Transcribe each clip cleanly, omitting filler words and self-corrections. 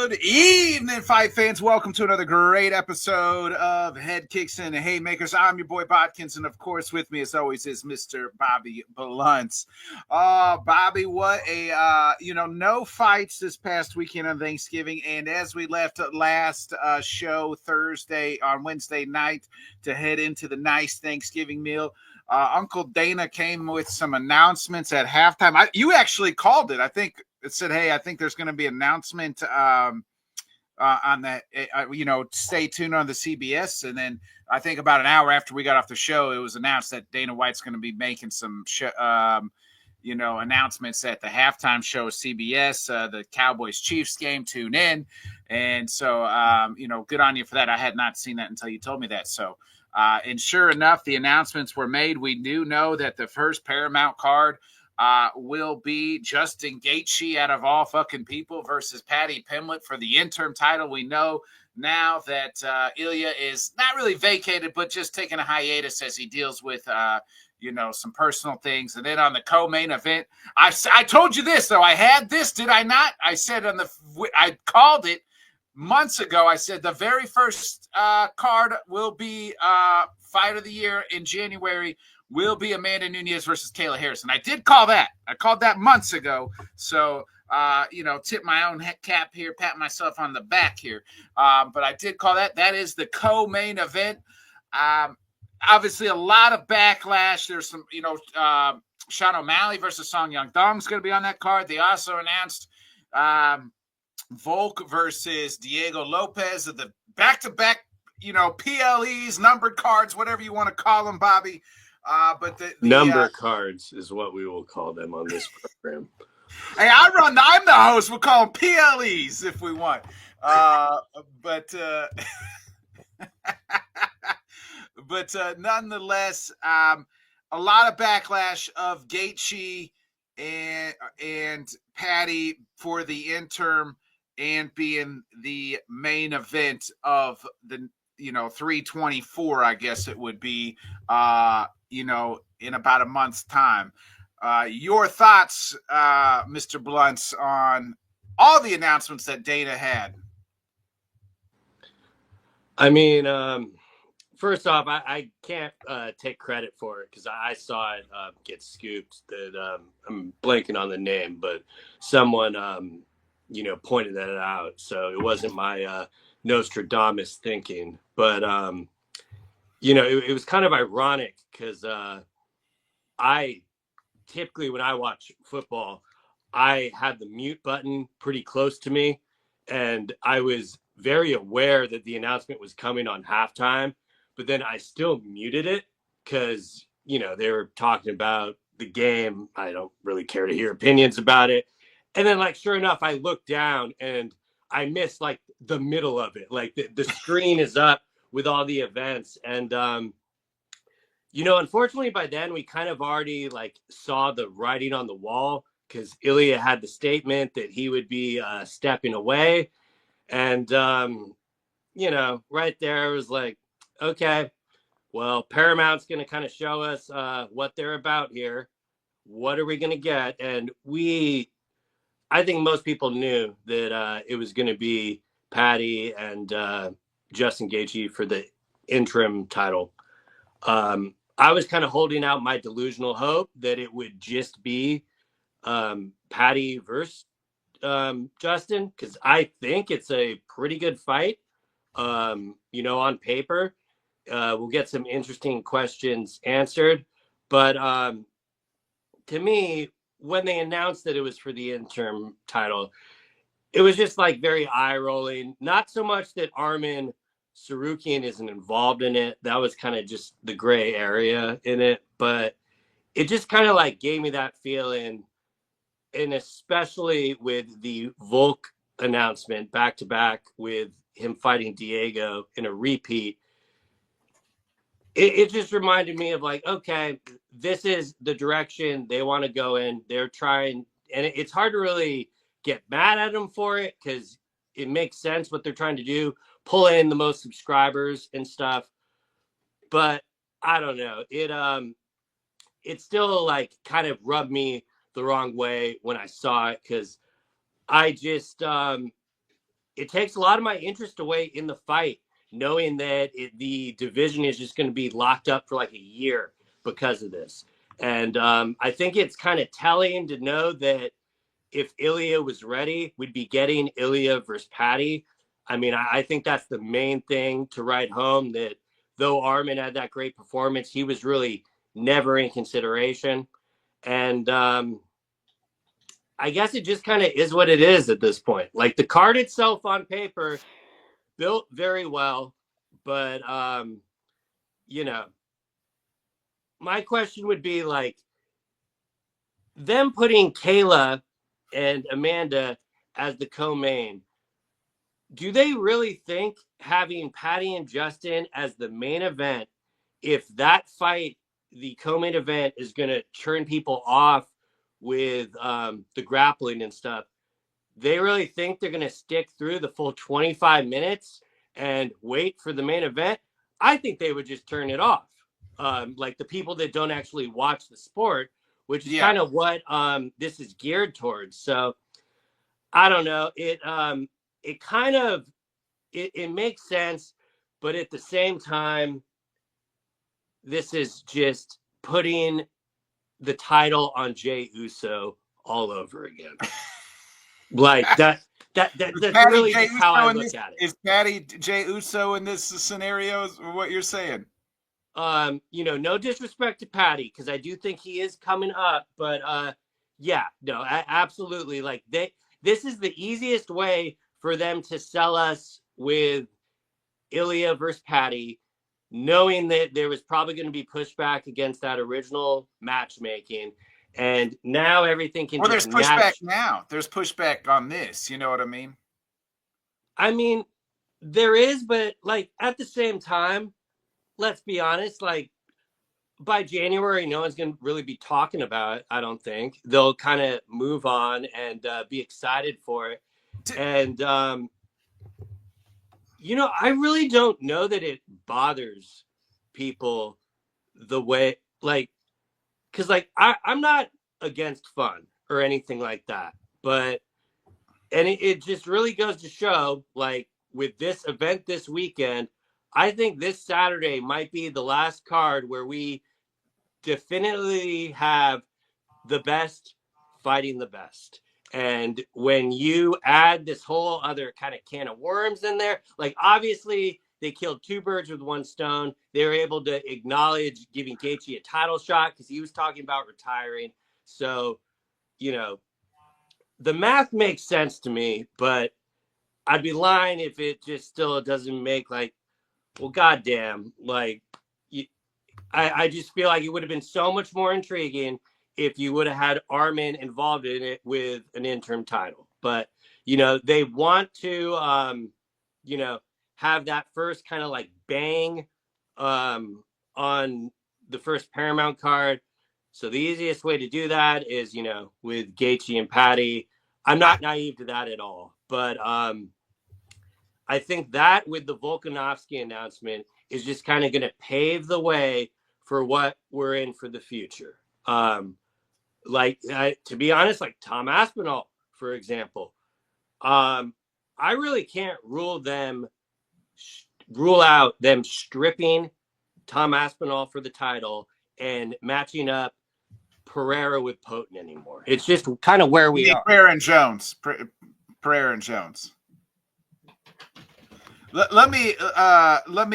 Good evening, fight fans. Welcome to another great episode of Headkicks and Haymakers. I'm your boy Bodkins, and of course, with me as always is Mr. Bobby Bluntz. Bobby, what a no fights this past weekend on Thanksgiving, and as we left last show Wednesday night to head into the nice Thanksgiving meal. Uncle Dana came with some announcements at halftime. You actually called it. I think it said, "Hey, I think there's going to be an announcement on that. Stay tuned on the CBS." And then I think about an hour after we got off the show, it was announced that Dana White's going to be making some announcements at the halftime show of CBS, the Cowboys-Chiefs game. Tune in, and so good on you for that. I had not seen that until you told me that. So. And sure enough, the announcements were made. We do know that the first Paramount card will be Justin Gaethje, out of all fucking people, versus Paddy Pimblett for the interim title. We know now that Ilya is not really vacated, but just taking a hiatus as he deals with some personal things. And then on the co-main event, I told you this, though. I had this, did I not? I said I called it months ago. I said the very first card will be fight of the year in January will be Amanda Nunes versus Kayla Harrison. I did call that. I called that months ago. So, tip my own cap here, pat myself on the back here. But I did call that. That is the co-main event. Obviously, a lot of backlash. There's some, Sean O'Malley versus Song Yong-dong is going to be on that card. They also announced Volk versus Diego Lopez of the back-to-back, PLEs, numbered cards, whatever you want to call them, Bobby. But the number cards is what we will call them on this program. Hey, I'm the host. We'll call them PLEs if we want. But nonetheless, a lot of backlash of Gaethje and Paddy for the interim and being the main event of the 324, I guess it would be, in about a month's time. Your thoughts, Mr. Bluntz, on all the announcements that Dana had? I mean, first off, I can't take credit for it because I saw it get scooped. That I'm blanking on the name, but someone pointed that out. So it wasn't my Nostradamus thinking, but it was kind of ironic because I typically, when I watch football, I had the mute button pretty close to me, and I was very aware that the announcement was coming on halftime, but then I still muted it because they were talking about the game. I don't really care to hear opinions about it. And then, sure enough, I looked down and I missed the middle of it. The screen is up with all the events. And, unfortunately by then we kind of already saw the writing on the wall because Ilya had the statement that he would be stepping away. And, right there it was okay, well, Paramount's going to kind of show us what they're about here. What are we going to get? And I think most people knew that it was going to be Paddy and Justin Gaethje for the interim title. I was kind of holding out my delusional hope that it would just be Paddy versus Justin, because I think it's a pretty good fight. On paper, we'll get some interesting questions answered. But to me, when they announced that it was for the interim title, it was just very eye-rolling. Not so much that Arman Sarukian isn't involved in it. That was kind of just the gray area in it. But it just kind of gave me that feeling, and especially with the Volk announcement back-to-back with him fighting Diego in a repeat, it just reminded me of okay, this is the direction they want to go in. They're trying, and it's hard to really get mad at them for it because it makes sense what they're trying to do, pull in the most subscribers and stuff. But I don't know, it still kind of rubbed me the wrong way when I saw it because I just it takes a lot of my interest away in the fight, knowing that the division is just going to be locked up for like a year because of this. And I think it's kind of telling to know that if Ilya was ready, we'd be getting Ilya versus Patty. I mean, I think that's the main thing to write home, that though Armin had that great performance, he was really never in consideration. And I guess it just kind of is what it is at this point. Like, the card itself on paper built very well, but you know, my question would be like, them putting Kayla and Amanda as the co-main, do they really think having Patty and Justin as the main event, if that fight, the co-main event, is going to turn people off with the grappling and stuff, they really think they're going to stick through the full 25 minutes and wait for the main event? I think they would just turn it off. Like the people that don't actually watch the sport, which is kind of what this is geared towards. So I don't know. It kind of, it makes sense, but at the same time, this is just putting the title on Jey Uso all over again. Like that's really just how I look at it. Is Patty Jey Uso in this scenario, is what you're saying? No disrespect to Patty, because I do think he is coming up, but yeah, no, absolutely. Like, this is the easiest way for them to sell us with Ilya versus Patty, knowing that there was probably going to be pushback against that original matchmaking. And now everything can there's pushback now. There's pushback on this. You know what I mean? I mean, there is, but like at the same time, let's be honest, like by January, no one's going to really be talking about it, I don't think. They'll kind of move on and be excited for it. And, I really don't know that it bothers people the way, like, because like I'm not against fun or anything like that, but it just really goes to show, like, with this event this weekend, I think this Saturday might be the last card where we definitively have the best fighting the best. And when you add this whole other kind of can of worms in there, like, obviously they killed two birds with one stone. They were able to acknowledge giving Gaethje a title shot because he was talking about retiring. So, the math makes sense to me, but I'd be lying if it just still doesn't make, like, well, goddamn, like, I just feel like it would have been so much more intriguing if you would have had Armin involved in it with an interim title. But, they want to, have that first kind of like bang on the first Paramount card. So the easiest way to do that is, with Gaethje and Patty. I'm not naive to that at all. But I think that with the Volkanovski announcement is just kind of going to pave the way for what we're in for the future. To be honest, like Tom Aspinall, for example, I really can't rule out them stripping Tom Aspinall for the title and matching up Pereira with Potent anymore. It's just kind of where we are. Pereira and Jones. Let me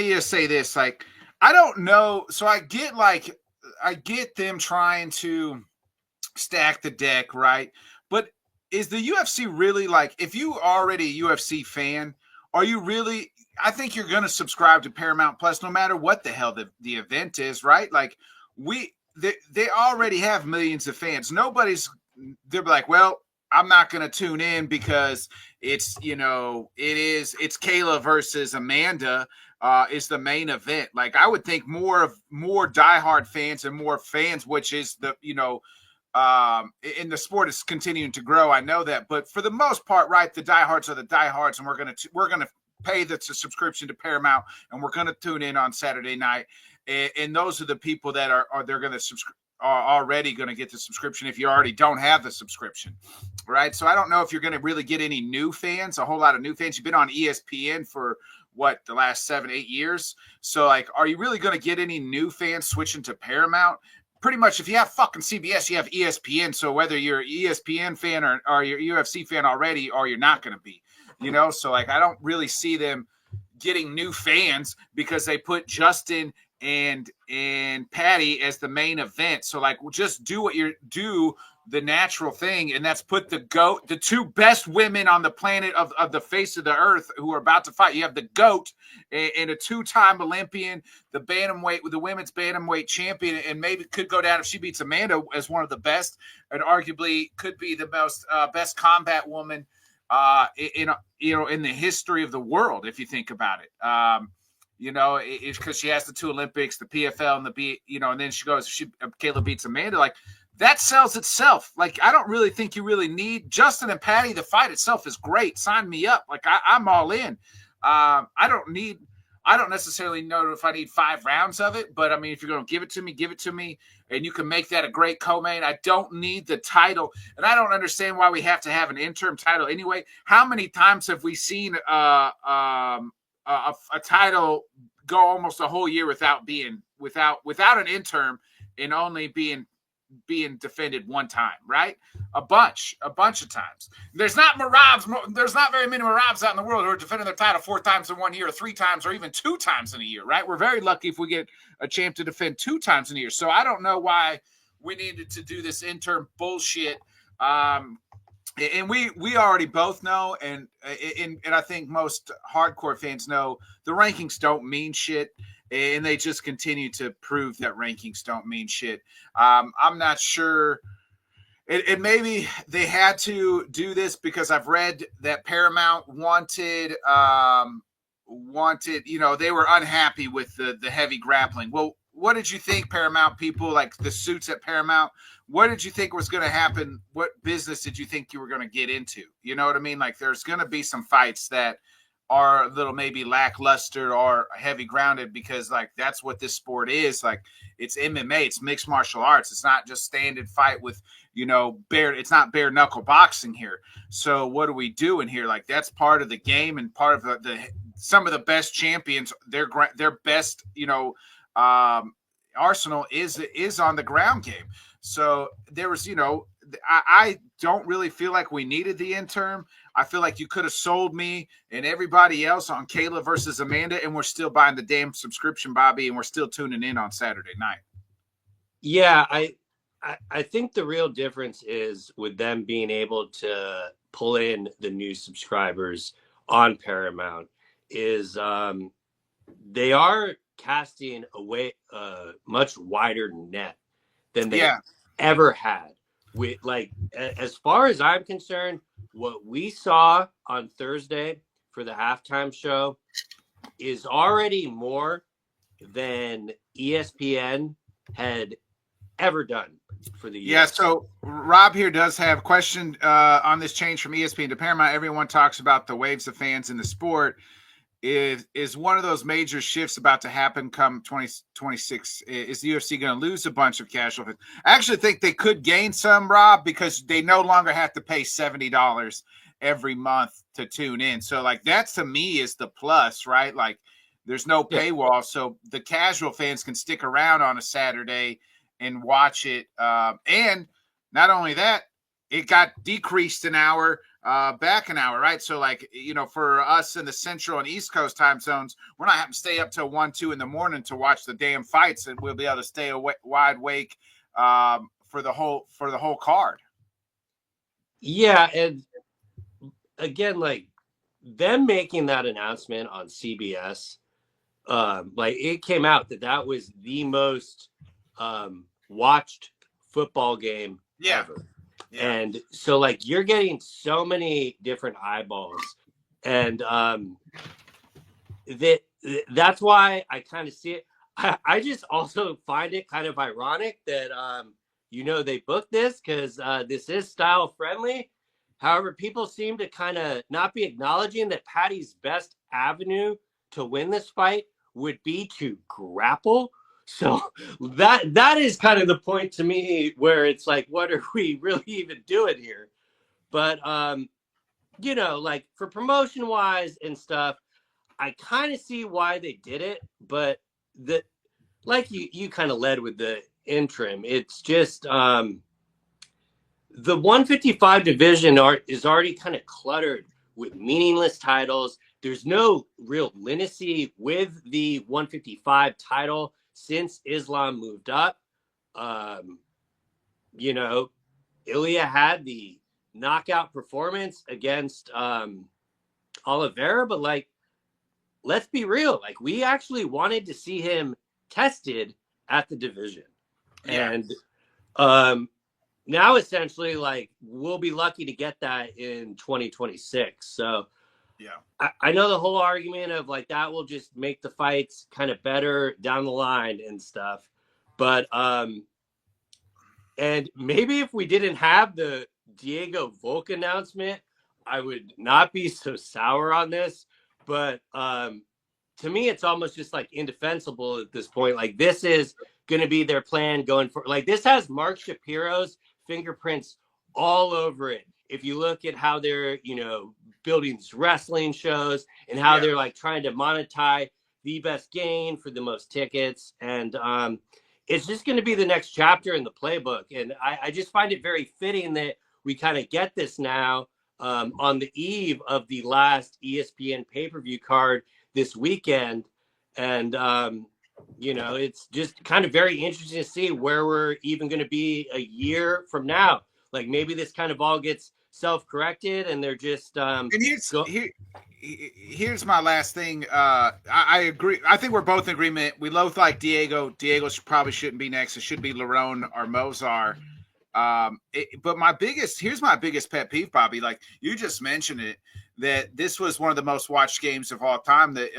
just say this. Like, I don't know. So I get them trying to stack the deck, right? But is the UFC really, like, if you are already a UFC fan, are you really? I think you're going to subscribe to Paramount Plus no matter what the hell the event is, right? Like, they already have millions of fans. They're like, well, I'm not going to tune in because it's Kayla versus Amanda is the main event. Like, I would think more diehard fans and more fans, which is in the sport is continuing to grow. I know that, but for the most part, right, the diehards are the diehards, and we're gonna pay the subscription to Paramount, and we're going to tune in on Saturday night. And those are the people that they're going to subscribe. Are already going to get the subscription if you already don't have the subscription, right? So I don't know if you're going to really get any new fans, a whole lot of new fans. You've been on ESPN for the last 7-8 years. So like, are you really going to get any new fans switching to Paramount? Pretty much, if you have fucking CBS, you have ESPN. So whether you're an ESPN fan or you're a UFC fan already, or you're not going to be, so like, I don't really see them getting new fans because they put Justin and Patty as the main event. So like, just do the natural thing, and that's put the two best women on the planet of the face of the earth who are about to fight. You have the GOAT and a 2-time Olympian, the bantamweight with the women's bantamweight champion, and maybe could go down if she beats Amanda as one of the best, and arguably could be the most best combat woman in the history of the world, if you think about it. It's because she has the 2 Olympics, the PFL and and then she goes, Kayla beats Amanda. Like, that sells itself. Like, I don't really think you really need Justin and Patty. The fight itself is great. Sign me up. Like, I'm all in. I don't necessarily know if I need 5 rounds of it, but I mean, if you're going to give it to me, and you can make that a great co-main. I don't need the title, and I don't understand why we have to have an interim title anyway. How many times have we seen a title go almost a whole year without an interim, and only being defended one time, right? A bunch of times. There's not very many Merabs out in the world who are defending their title 4 times in 1 year, or 3 times, or even 2 times in a year, right? We're very lucky if we get a champ to defend 2 times in a year. So I don't know why we needed to do this interim bullshit. And we already both know, and I think most hardcore fans know, the rankings don't mean shit, and they just continue to prove that rankings don't mean shit. I'm not sure. And maybe they had to do this because I've read that Paramount wanted, they were unhappy with the heavy grappling. Well, what did you think, Paramount people, like the suits at Paramount? What did you think was going to happen? What business did you think you were going to get into? You know what I mean? Like, there's going to be some fights that are a little maybe lackluster or heavy grounded, because like, that's what this sport is. Like, it's MMA, it's mixed martial arts. It's not just standard fight with, it's not bare knuckle boxing here. So what are we doing here? Like, that's part of the game, and part of the some of the best champions, their best, arsenal is on the ground game. So there was, I don't really feel like we needed the interim. I feel like you could have sold me and everybody else on Kayla versus Amanda, and we're still buying the damn subscription, Bobby, and we're still tuning in on Saturday night. Yeah, I think the real difference is with them being able to pull in the new subscribers on Paramount is they are casting away a much wider net than they ever had. With, like, as far as I'm concerned, what we saw on Thursday for the halftime show is already more than ESPN had ever done for the year. Yeah, so Rob here does have a question on this change from ESPN to Paramount. Everyone talks about the waves of fans in the sport. Is one of those major shifts about to happen come 2026? Is the UFC going to lose a bunch of casual fans? I actually think they could gain some, Rob, because they no longer have to pay $70 every month to tune in. So, like, that to me is the plus, right? Like, there's no paywall, so the casual fans can stick around on a Saturday and watch it. And not only that, it got decreased an hour, back an hour, right? So, like, for us in the Central and East Coast time zones, we're not having to stay up till 1, 2 in the morning to watch the damn fights, and we'll be able to stay wide awake for the whole card. Yeah, and again, like, them making that announcement on CBS, like, it came out that was the most watched football game ever. Yeah. And so, like, you're getting so many different eyeballs, and that's why I kind of see it. I just also find it kind of ironic that they booked this because this is style friendly. However, people seem to kind of not be acknowledging that Patty's best avenue to win this fight would be to grapple. So that is kind of the point to me where it's like, what are we really even doing here? But you know, like for promotion wise and stuff, I kind of see why they did it, but the like you kind of led with the interim. It's just the 155 division is already kind of cluttered with meaningless titles. There's no real leniency with the 155 title since Islam moved up. You know, Ilya had the knockout performance against Oliveira, but like, let's be real. Like, we actually wanted to see him tested at the division. Yeah. And now essentially, like, we'll be lucky to get that in 2026. So yeah, I know the whole argument of like that will just make the fights kind of better down the line and stuff. But and maybe if we didn't have the Diego Volk announcement, I would not be so sour on this. But to me, it's almost just like indefensible at this point. Like, this is going to be their plan going for. Like, this has Mark Shapiro's fingerprints all over it. If you look at how they're, you know, building these wrestling shows and how they're like trying to monetize the best gain for the most tickets. And it's just going to be the next chapter in the playbook. And I just find it very fitting that we kind of get this now on the eve of the last ESPN pay-per-view card this weekend. And, you know, it's just kind of very interesting to see where we're even going to be a year from now. Like, maybe this kind of all gets self-corrected and they're just and here's my last thing. I agree. I think we're both in agreement. We both like Diego. Diego probably shouldn't be next. It should be Lerone or Mozart. But here's my biggest pet peeve, Bobby. Like, you just mentioned it, that this was one of the most watched games of all time that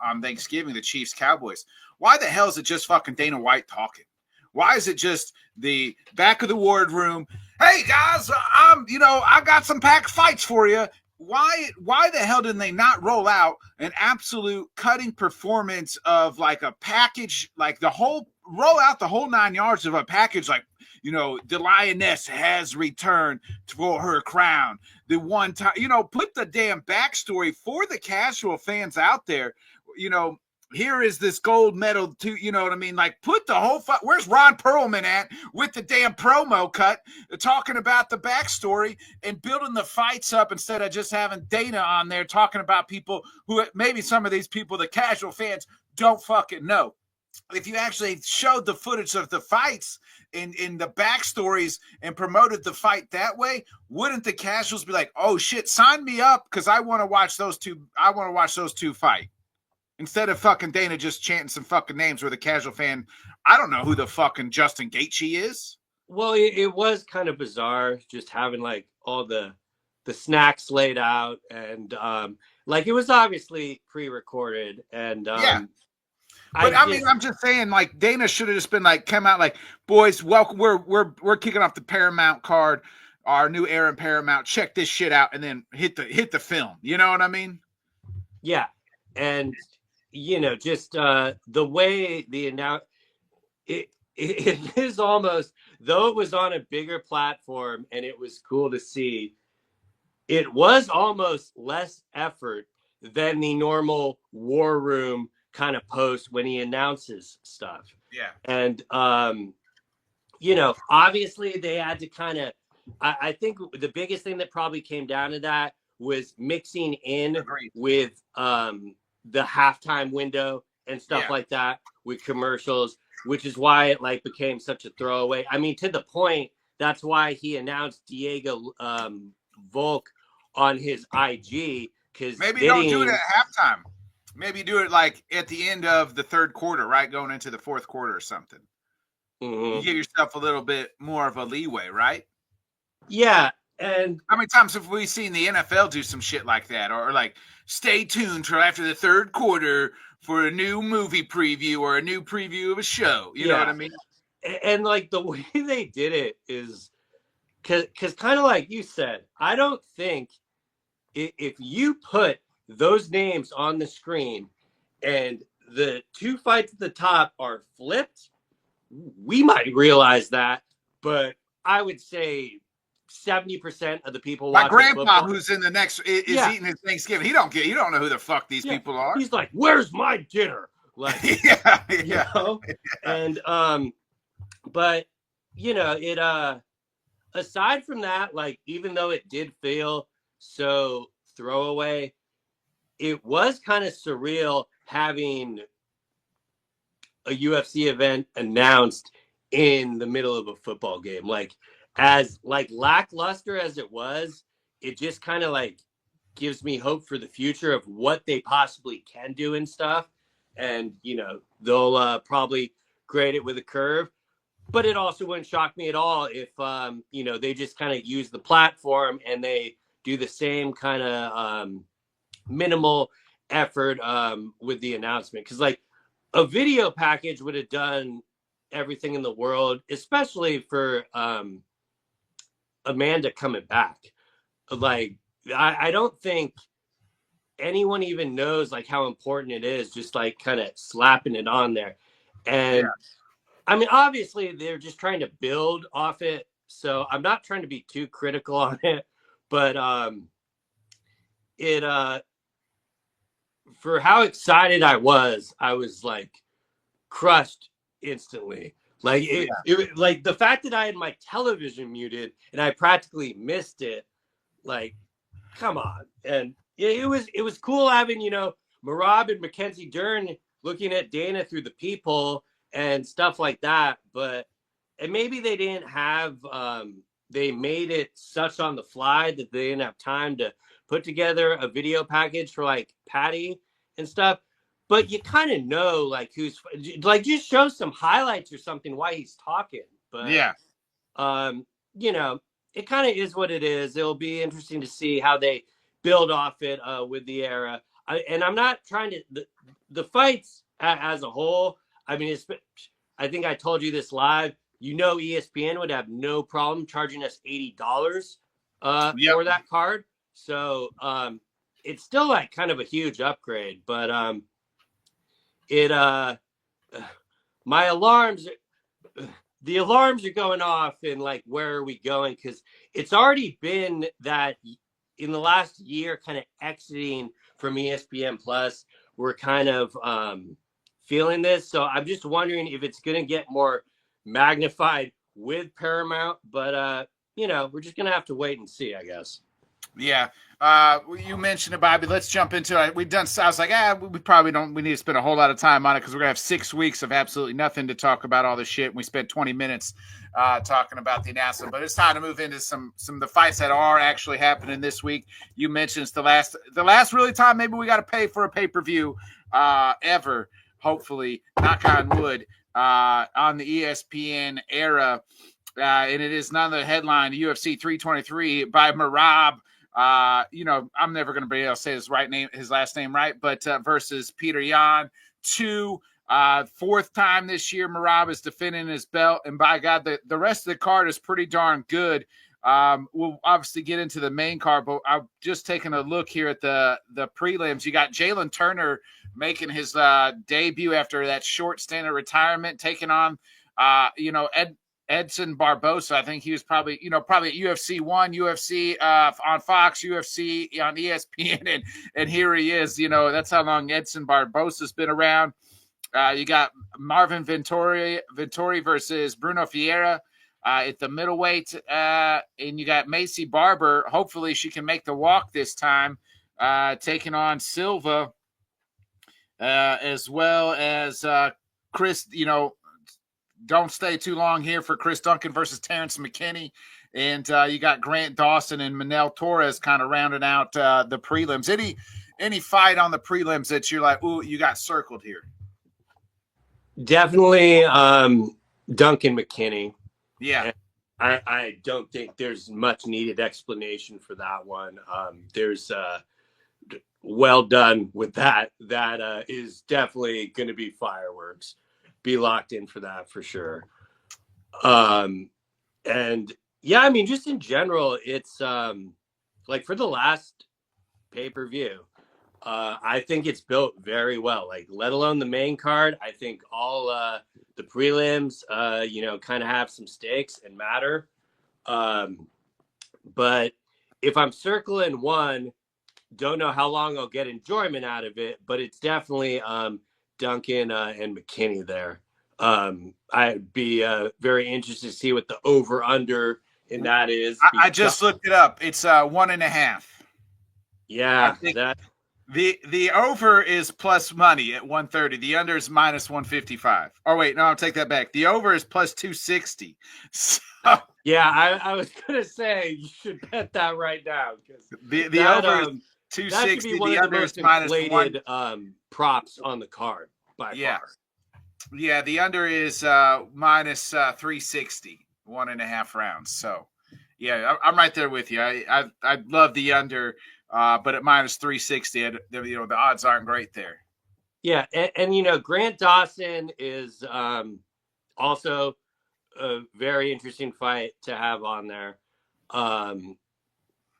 on Thanksgiving, the Chiefs Cowboys. Why the hell is it just fucking Dana White talking? Why is it just the back of the wardroom? Hey guys, I got some packed fights for you. Why the hell didn't they not roll out an absolute cutting performance of like a package, like roll out the whole 9 yards of a package, like, you know, the lioness has returned for her crown. The one time, you know, put the damn backstory for the casual fans out there. You know, here is this gold medal too, you know what I mean? Like, put the whole where's Ron Perlman at with the damn promo cut, talking about the backstory and building the fights up instead of just having Dana on there talking about people who maybe some of these people, the casual fans, don't fucking know. If you actually showed the footage of the fights in the backstories and promoted the fight that way, wouldn't the casuals be like, oh shit, sign me up because I want to watch those two. I want to watch those two fight. Instead of fucking Dana just chanting some fucking names where the casual fan, I don't know who the fucking Justin Gaethje is. Well, it was kind of bizarre just having like all the snacks laid out and like it was obviously pre-recorded and yeah. But I mean, I'm just saying, like, Dana should have just been like, come out like, boys, welcome. We're kicking off the Paramount card, our new era in Paramount. Check this shit out, and then hit the film. You know what I mean? Yeah, and you know, just the way it is almost, though it was on a bigger platform and it was cool to see, it was almost less effort than the normal War Room kind of post when he announces stuff. Yeah. And, you know, obviously they had to kind of, I think the biggest thing that probably came down to that was mixing in with the halftime window and stuff like that with commercials, which is why it like became such a throwaway. I mean, to the point, that's why he announced Diego Volk on his IG. Because maybe don't do it at halftime. Maybe do it like at the end of the third quarter, right? Going into the fourth quarter or something. Mm-hmm. You give yourself a little bit more of a leeway, right? Yeah. And how many times have we seen the NFL do some shit like that? Or like, stay tuned till after the third quarter for a new movie preview or a new preview of a show. You know what I mean? And like the way they did it is because kind of like you said, I don't think if you put those names on the screen and the two fights at the top are flipped, we might realize that. But I would say 70% of the people My watching grandpa, football, who's in the next, is eating his Thanksgiving. He don't know who the fuck these people are. He's like, "Where's my dinner?" Like, you know, and but it aside from that, like, even though it did feel so throwaway, it was kind of surreal having a UFC event announced in the middle of a football game. Like, as like lackluster as it was, it just kind of like gives me hope for the future of what they possibly can do and stuff. And they'll probably grade it with a curve. But it also wouldn't shock me at all if they just kind of use the platform and they do the same kind of minimal effort with the announcement. Because like a video package would have done everything in the world, especially for Amanda coming back. Like, I don't think anyone even knows like how important it is, just like kind of slapping it on there. And I mean, obviously they're just trying to build off it, so I'm not trying to be too critical on it, but it for how excited I was like crushed instantly. Like it like the fact that I had my television muted and I practically missed it. Like, come on. And it was cool having Merab and Mackenzie Dern looking at Dana through the peephole and stuff like that. But and maybe they didn't have they made it such on the fly that they didn't have time to put together a video package for like Patty and stuff. But you kind of know like who's like, just show some highlights or something while he's talking. But it kind of is what it is. It'll be interesting to see how they build off it with the era. And I'm not trying to the fights as a whole. I mean, I think I told you this live. ESPN would have no problem charging us $80 for that card. So it's still like kind of a huge upgrade. But my alarms. The alarms are going off and like, where are we going? Because it's already been that in the last year, kind of exiting from ESPN Plus, we're kind of feeling this. So I'm just wondering if it's going to get more magnified with Paramount. But, we're just going to have to wait and see, I guess. Yeah. You mentioned it, Bobby. Let's jump into it. I was like, we need to spend a whole lot of time on it because we're going to have 6 weeks of absolutely nothing to talk about all this shit. And we spent 20 minutes talking about the announcement, but it's time to move into some of the fights that are actually happening this week. You mentioned it's the last really time maybe we got to pay for a pay-per-view ever, hopefully, knock on wood, on the ESPN era. And it is none of the headline, UFC 323 by Merab. I'm never going to be able to say his last name right, but versus Petr Yan. Fourth time this year, Merab is defending his belt, and by God, the rest of the card is pretty darn good. We'll obviously get into the main card, but I'm just taking a look here at the prelims. You got Jalen Turner making his debut after that short stint of retirement, taking on, Edson Barbosa. I think he was probably at UFC 1, UFC on Fox, UFC on ESPN, and here he is. That's how long Edson Barbosa's been around. You got Marvin Vettori versus Bruno Ferreira at the middleweight, and you got Macy Barber. Hopefully, she can make the walk this time, taking on Silva, as well as Chris. Don't stay too long here for Chris Duncan versus Terrence McKinney. And you got Grant Dawson and Manel Torres kind of rounding out the prelims. Any fight on the prelims that you're like, ooh, you got circled here? Definitely Duncan McKinney. Yeah. And I don't think there's much needed explanation for that one. There's well done with that. That is definitely going to be fireworks. Be locked in for that for sure. And yeah, I mean, just in general, it's like for the last pay-per-view, I think it's built very well, like let alone the main card. I think all the prelims, kind of have some stakes and matter. But if I'm circling one, don't know how long I'll get enjoyment out of it, but it's definitely Duncan and McKinney there. I'd be very interested to see what the over under in that is. I just looked it up. It's 1.5. Yeah, I think that the over is plus money at 130. The under is minus 155. Oh wait, no, I'll take that back. The over is plus 260. So yeah, I was gonna say you should bet that right now because the over is that should 260. be one The of the under most is minus inflated one. props on the card by Yeah. far. Yeah, the under is minus 360, 1.5 rounds. So, yeah, I'm right there with you. I love the under, but at minus 360, the odds aren't great there. Yeah, and Grant Dawson is also a very interesting fight to have on there.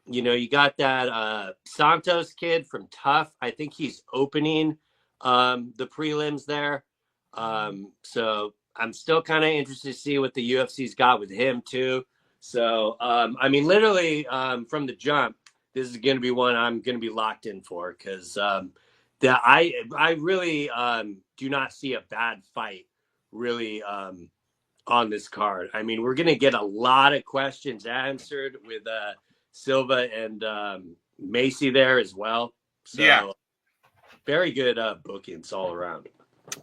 You got that Santos kid from Tough. I think he's opening the prelims there. So I'm still kind of interested to see what the UFC's got with him too. So literally from the jump, this is going to be one I'm going to be locked in for because I really do not see a bad fight really on this card. I mean, we're going to get a lot of questions answered with Silva and Macy there as well. So yeah, very good bookings all around.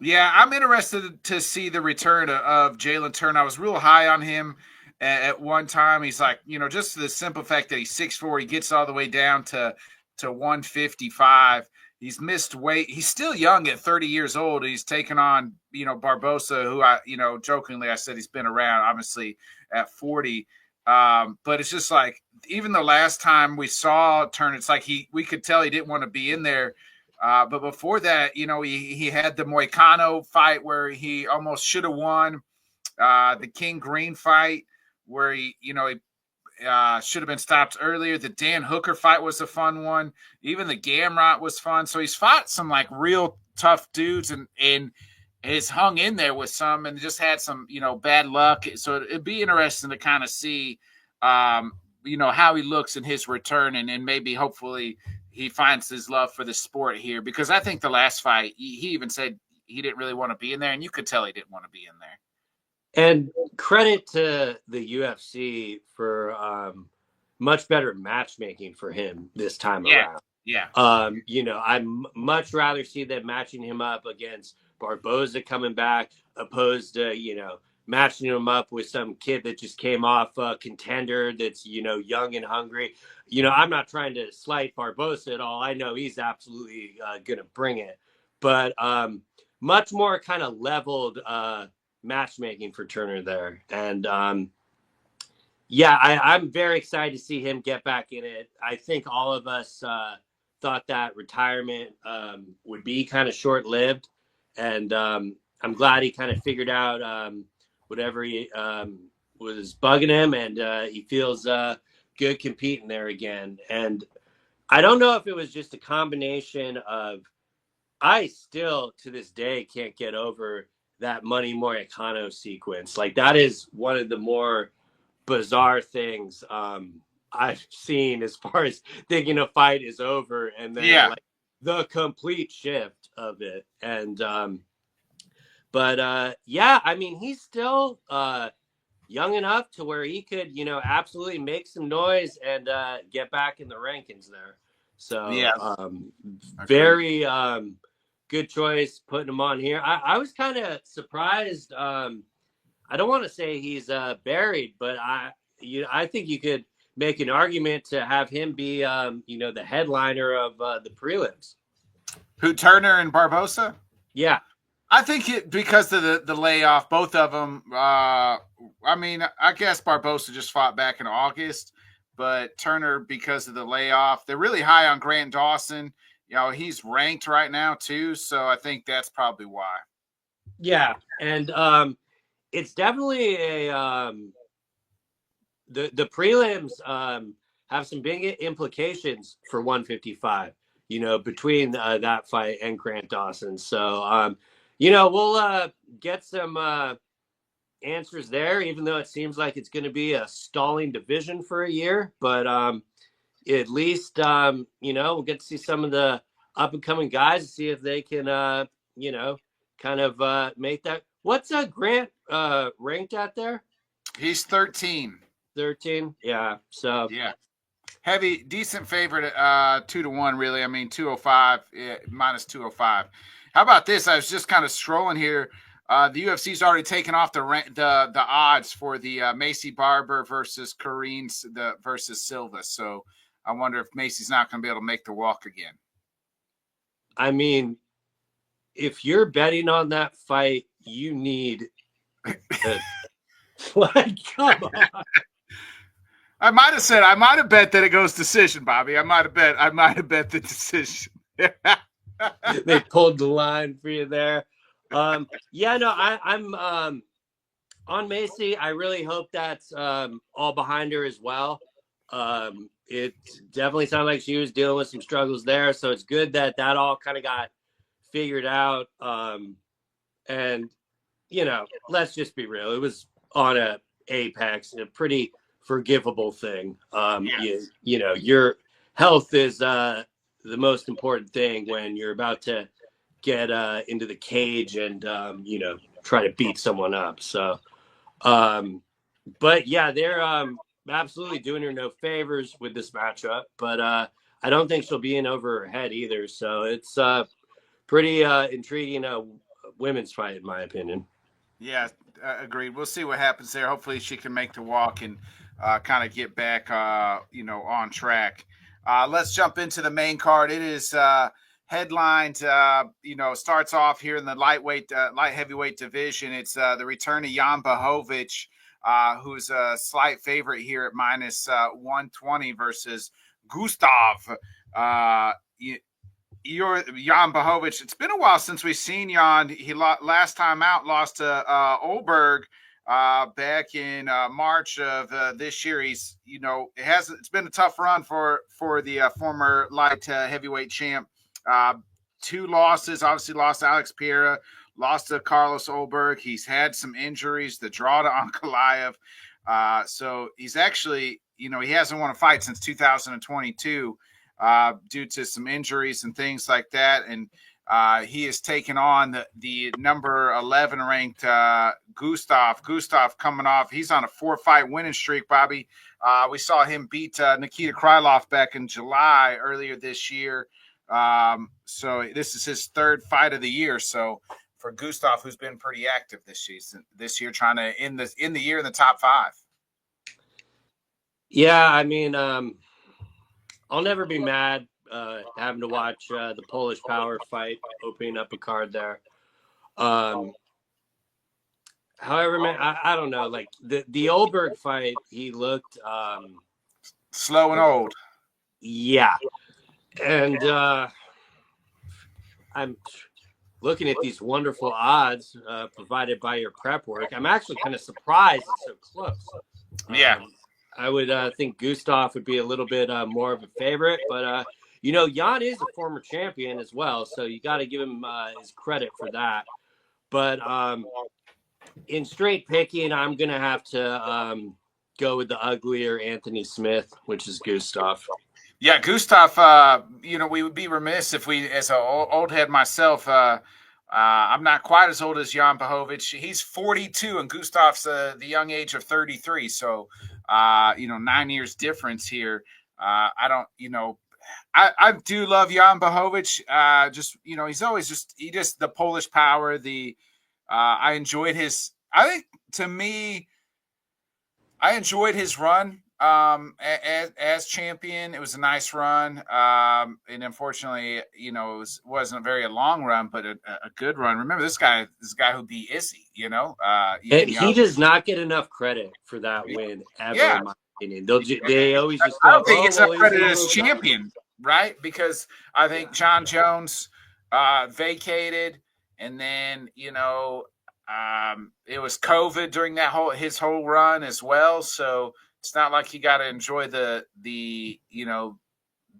Yeah, I'm interested to see the return of Jalen Turner. I was real high on him at one time. He's like, just the simple fact that he's 6'4", he gets all the way down to 155. He's missed weight. He's still young at 30 years old. He's taken on, Barbosa, who I, jokingly I said he's been around, obviously at 40. But it's just like, even the last time we saw Turner, it's like we could tell he didn't want to be in there. But before that, he had the Moicano fight where he almost should have won. The King Green fight where he should have been stopped earlier. The Dan Hooker fight was a fun one. Even the Gamrot was fun. So he's fought some like real tough dudes and has hung in there with some and just had some, bad luck. So it'd be interesting to kind of see, how he looks in his return and maybe hopefully he finds his love for the sport here, because I think the last fight, he even said he didn't really want to be in there, and you could tell he didn't want to be in there. And credit to the UFC for much better matchmaking for him this time around. Yeah. I'd much rather see them matching him up against Barboza coming back, opposed to, matching him up with some kid that just came off a contender that's, young and hungry. I'm not trying to slight Barbosa at all. I know he's absolutely going to bring it. But much more kind of leveled matchmaking for Turner there. And, I'm very excited to see him get back in it. I think all of us thought that retirement would be kind of short-lived. And I'm glad he kind of figured out whatever he was bugging him, and he feels good competing there again. And I don't know if it was just a combination of, I still to this day can't get over that Money Moicano sequence. Like that is one of the more bizarre things I've seen as far as thinking a fight is over and then like the complete shift of it. And he's still young enough to where he could, absolutely make some noise and get back in the rankings there. So very good choice putting him on here. I was kind of surprised. I don't want to say he's buried, but I think you could make an argument to have him be, the headliner of the prelims. Who, Turner and Barbosa? Yeah. I think because of the layoff, both of them. I guess Barbosa just fought back in August, but Turner, because of the layoff, they're really high on Grant Dawson. He's ranked right now too, so I think that's probably why. Yeah, and it's definitely a the prelims have some big implications for 155. between that fight and Grant Dawson. So, we'll get some answers there, even though it seems like it's going to be a stalling division for a year. But at least, we'll get to see some of the up and coming guys and see if they can, kind of make that. What's Grant ranked at there? He's 13. 13. Yeah. So yeah, heavy, decent favorite at 2-1. Really, I mean 205 minus 205. How about this? I was just kind of scrolling here. The UFC's already taken off the odds for the Macy Barber versus versus Silva. So I wonder if Macy's not going to be able to make the walk again. I mean, if you're betting on that fight, you need like, come on. I might have bet that it goes decision, Bobby. I might have bet the decision. They pulled the line for you there. I'm on Macy. I really hope that's all behind her as well. It definitely sounded like she was dealing with some struggles there, so it's good that all kind of got figured out. And let's just be real. It was on a apex, a pretty forgivable thing. Yes. Your health is the most important thing when you're about to get into the cage and try to beat someone up. So but yeah, they're absolutely doing her no favors with this matchup, but I don't think she'll be in over her head either. So it's pretty intriguing women's fight, in my opinion. Yeah, agreed. We'll see what happens there. Hopefully she can make the walk and kind of get back on track. Let's jump into the main card. It is headlined, starts off here in the light heavyweight division. It's the return of Jan Blachowicz, who's a slight favorite here at minus 120 versus Gustav. You're Jan Blachowicz. It's been a while since we've seen Jan. He last time out lost to Olberg back in March of this year. He's it's been a tough run for the former light heavyweight champ. 2 losses, obviously lost to Alex Pereira, lost to Carlos Olberg. He's had some injuries, the draw to Ankalaev. So he's actually, he hasn't won a fight since 2022 due to some injuries and things like that. And he has taken on the number 11 ranked Gustav. Gustav coming off, he's on a 4-fight winning streak, Bobby. We saw him beat Nikita Krylov back in July earlier this year. So this is his 3rd fight of the year. So for Gustav, who's been pretty active this year, trying to end the year in the top 5. Yeah, I mean, I'll never be mad having to watch the Polish Power fight, opening up a card there. However, man, I don't know. Like the Olberg fight, he looked slow and old. Yeah. And I'm looking at these wonderful odds provided by your prep work. I'm actually kind of surprised it's so close. Yeah. I would think Gustav would be a little bit more of a favorite, but Jan is a former champion as well, so you got to give him his credit for that. But in straight picking, I'm gonna have to go with the uglier Anthony Smith, which is Gustav. Yeah, Gustav. We would be remiss if we, as an old head myself, I'm not quite as old as Jan Blachowicz. He's 42, and Gustav's the young age of 33. So, 9 years difference here. I do love Jan Blachowicz. He's always the Polish power. I enjoyed I enjoyed his run as champion. It was a nice run. And unfortunately, it wasn't a very long run, but a good run. Remember this guy who beat Izzy, he does not get enough credit for that win ever, in my opinion. They always just I don't think he gets enough credit as champion, right? Because I think John Jones vacated, and then it was COVID during his whole run as well. So it's not like you got to enjoy the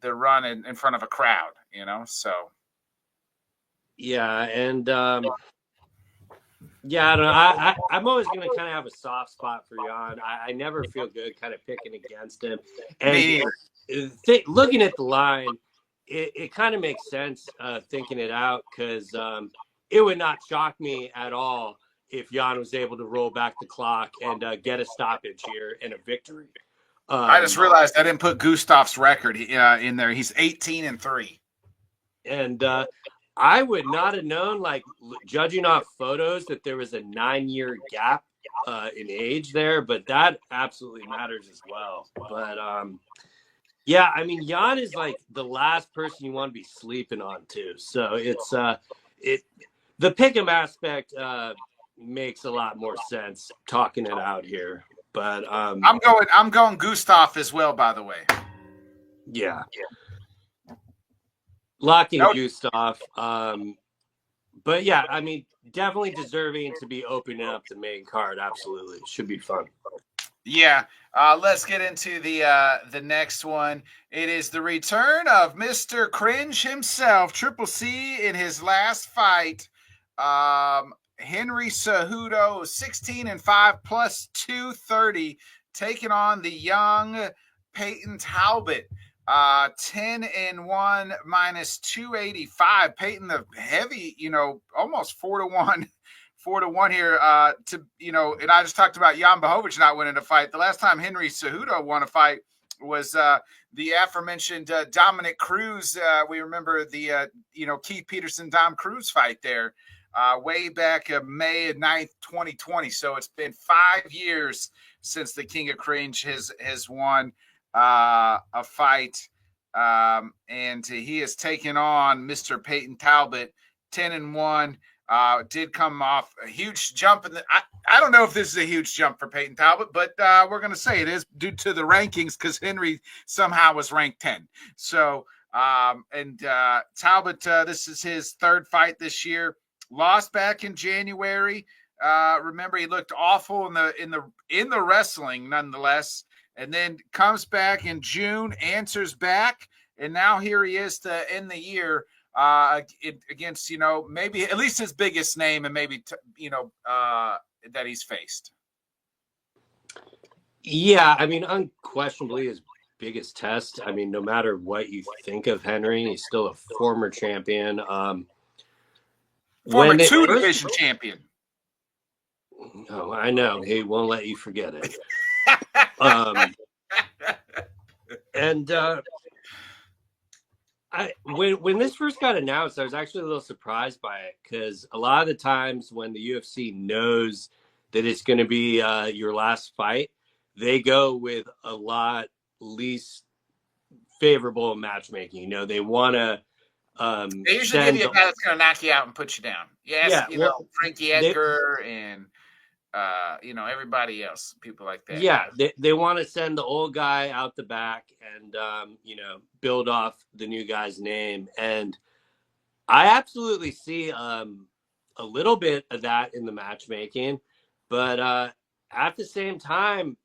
run in front of a crowd. So. Yeah, and yeah, I don't know. I'm always going to kind of have a soft spot for Jan. I never feel good kind of picking against him. And looking at the line, it kind of makes sense thinking it out, because it would not shock me at all if Jan was able to roll back the clock and get a stoppage here and a victory. I just realized I didn't put Gustav's record in there. He's 18-3. And I would not have known, like, judging off photos, that there was a 9-year gap in age there, but that absolutely matters as well. But yeah, I mean, Jan is like the last person you want to be sleeping on too. So it's the pick'em aspect makes a lot more sense talking it out here. But I'm going Gustav as well, by the way. Yeah. Locking Gustav. But yeah, I mean, definitely deserving to be opening up the main card. Absolutely. Should be fun. Yeah. Let's get into the next one. It is the return of Mr. Cringe himself, Triple C, in his last fight. Henry Cejudo, 16-5 plus 230, taking on the young Peyton Talbot. 10-1 minus 285. Peyton, the heavy, almost 4-1 here. And I just talked about Jan Blachowicz not winning a fight. The last time Henry Cejudo won a fight was the aforementioned Dominic Cruz. We remember the Keith Peterson Dom Cruz fight there way back May 9th, 2020. So it's been 5 years since the King of Cringe has won a fight, and he has taken on Mr. Peyton Talbot, 10-1. Did come off a huge jump I don't know if this is a huge jump for Peyton Talbot, but we're going to say it is due to the rankings, because Henry somehow was ranked 10. So Talbot, this is his third fight this year. Lost back in January. Remember, he looked awful in the wrestling, nonetheless. And then comes back in June, answers back, and now here he is to end the year against, maybe at least his biggest name, and maybe that he's faced. Yeah, I mean, unquestionably his biggest test. I mean, no matter what you think of Henry, he's still a former champion. Former two-division champion. Oh, I know. He won't let you forget it. When this first got announced, I was actually a little surprised by it, because a lot of the times when the UFC knows that it's going to be your last fight, they go with a lot least favorable matchmaking. They want to. They usually give you a guy that's going to knock you out and put you down. Yes, Frankie Edgar and. Everybody else, people like that. Yeah, they want to send the old guy out the back and, build off the new guy's name. And I absolutely see a little bit of that in the matchmaking. But at the same time,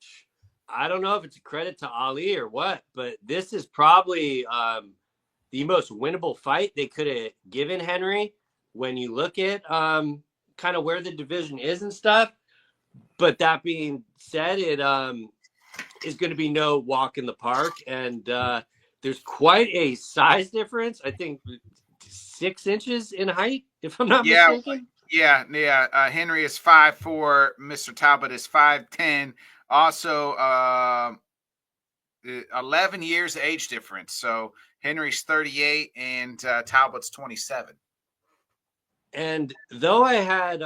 I don't know if it's a credit to Ali or what, but this is probably the most winnable fight they could have given Henry when you look at kind of where the division is and stuff. But that being said, it is going to be no walk in the park. And there's quite a size difference. I think 6 inches in height, if I'm not mistaken. Yeah. Henry is 5'4". Mr. Talbot is 5'10". Also, 11 years age difference. So Henry's 38 and Talbot's 27. And though I had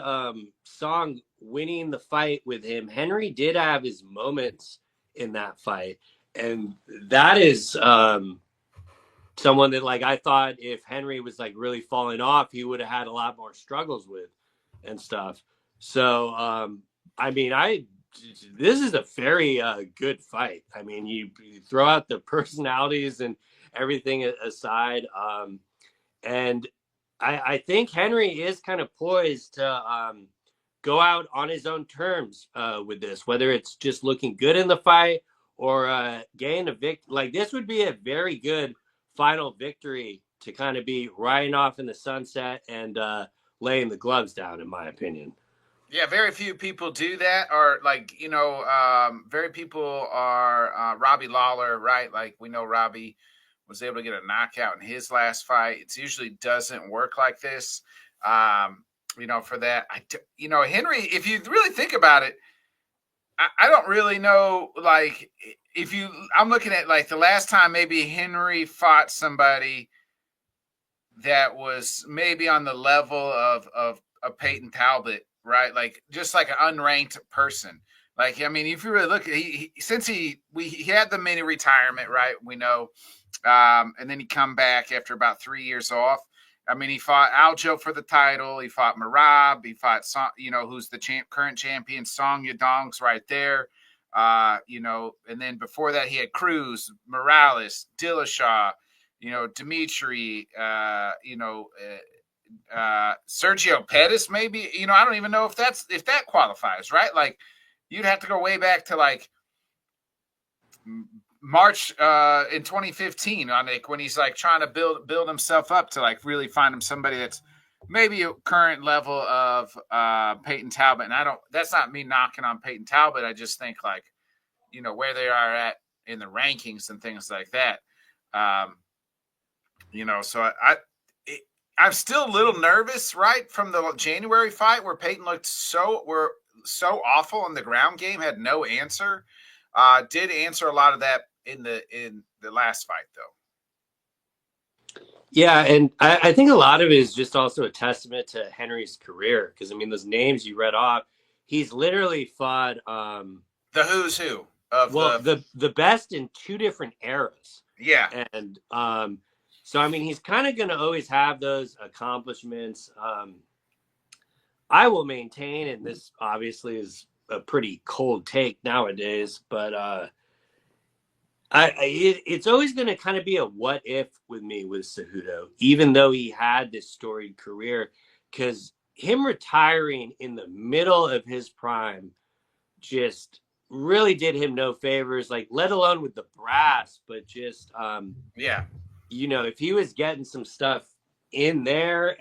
Song winning the fight with him, Henry did have his moments in that fight. And that is someone that, like, I thought if Henry was like really falling off, he would have had a lot more struggles with and stuff. So, I mean, this is a very good fight. I mean, you throw out the personalities and everything aside. And I think Henry is kind of poised to go out on his own terms with this, whether it's just looking good in the fight or gain a victory. Like, this would be a very good final victory to kind of be riding off in the sunset and laying the gloves down, in my opinion. Yeah, very few people do that, or like, very people are Robbie Lawler, right? Like, we know Robbie was able to get a knockout in his last fight. It usually doesn't work like this. For that, Henry, if you really think about it, I don't really know. Like, I'm looking at like the last time maybe Henry fought somebody that was maybe on the level of Peyton Talbot, right? Like, just like an unranked person. Like, I mean, if you really look at since he had the mini retirement, right? We know, and then he come back after about 3 years off. I mean, he fought Aljo for the title. He fought Merab. He fought, who's the current champion, Song Yadong's right there. And then before that, he had Cruz, Morales, Dillashaw, Dimitri, Sergio Pettis, maybe. I don't even know if that qualifies, right? Like, you'd have to go way back to like March in 2015 on like when he's like trying to build himself up to like really find him somebody that's maybe a current level of Peyton Talbot. And that's not me knocking on Peyton Talbot. I just think like, where they are at in the rankings and things like that. So I'm still a little nervous, right, from the January fight where Peyton looked so awful in the ground game, had no answer. Did answer a lot of that in the last fight, though. Yeah, and I think a lot of it is just also a testament to Henry's career, because I mean, those names you read off, he's literally fought the who's who of the best in two different eras. Yeah, and so I mean, he's kind of going to always have those accomplishments. I will maintain, and this obviously is a pretty cold take nowadays, but it's always going to kind of be a what if with me with Cejudo, even though he had this storied career, because him retiring in the middle of his prime just really did him no favors, like, let alone with the brass, but just if he was getting some stuff in there,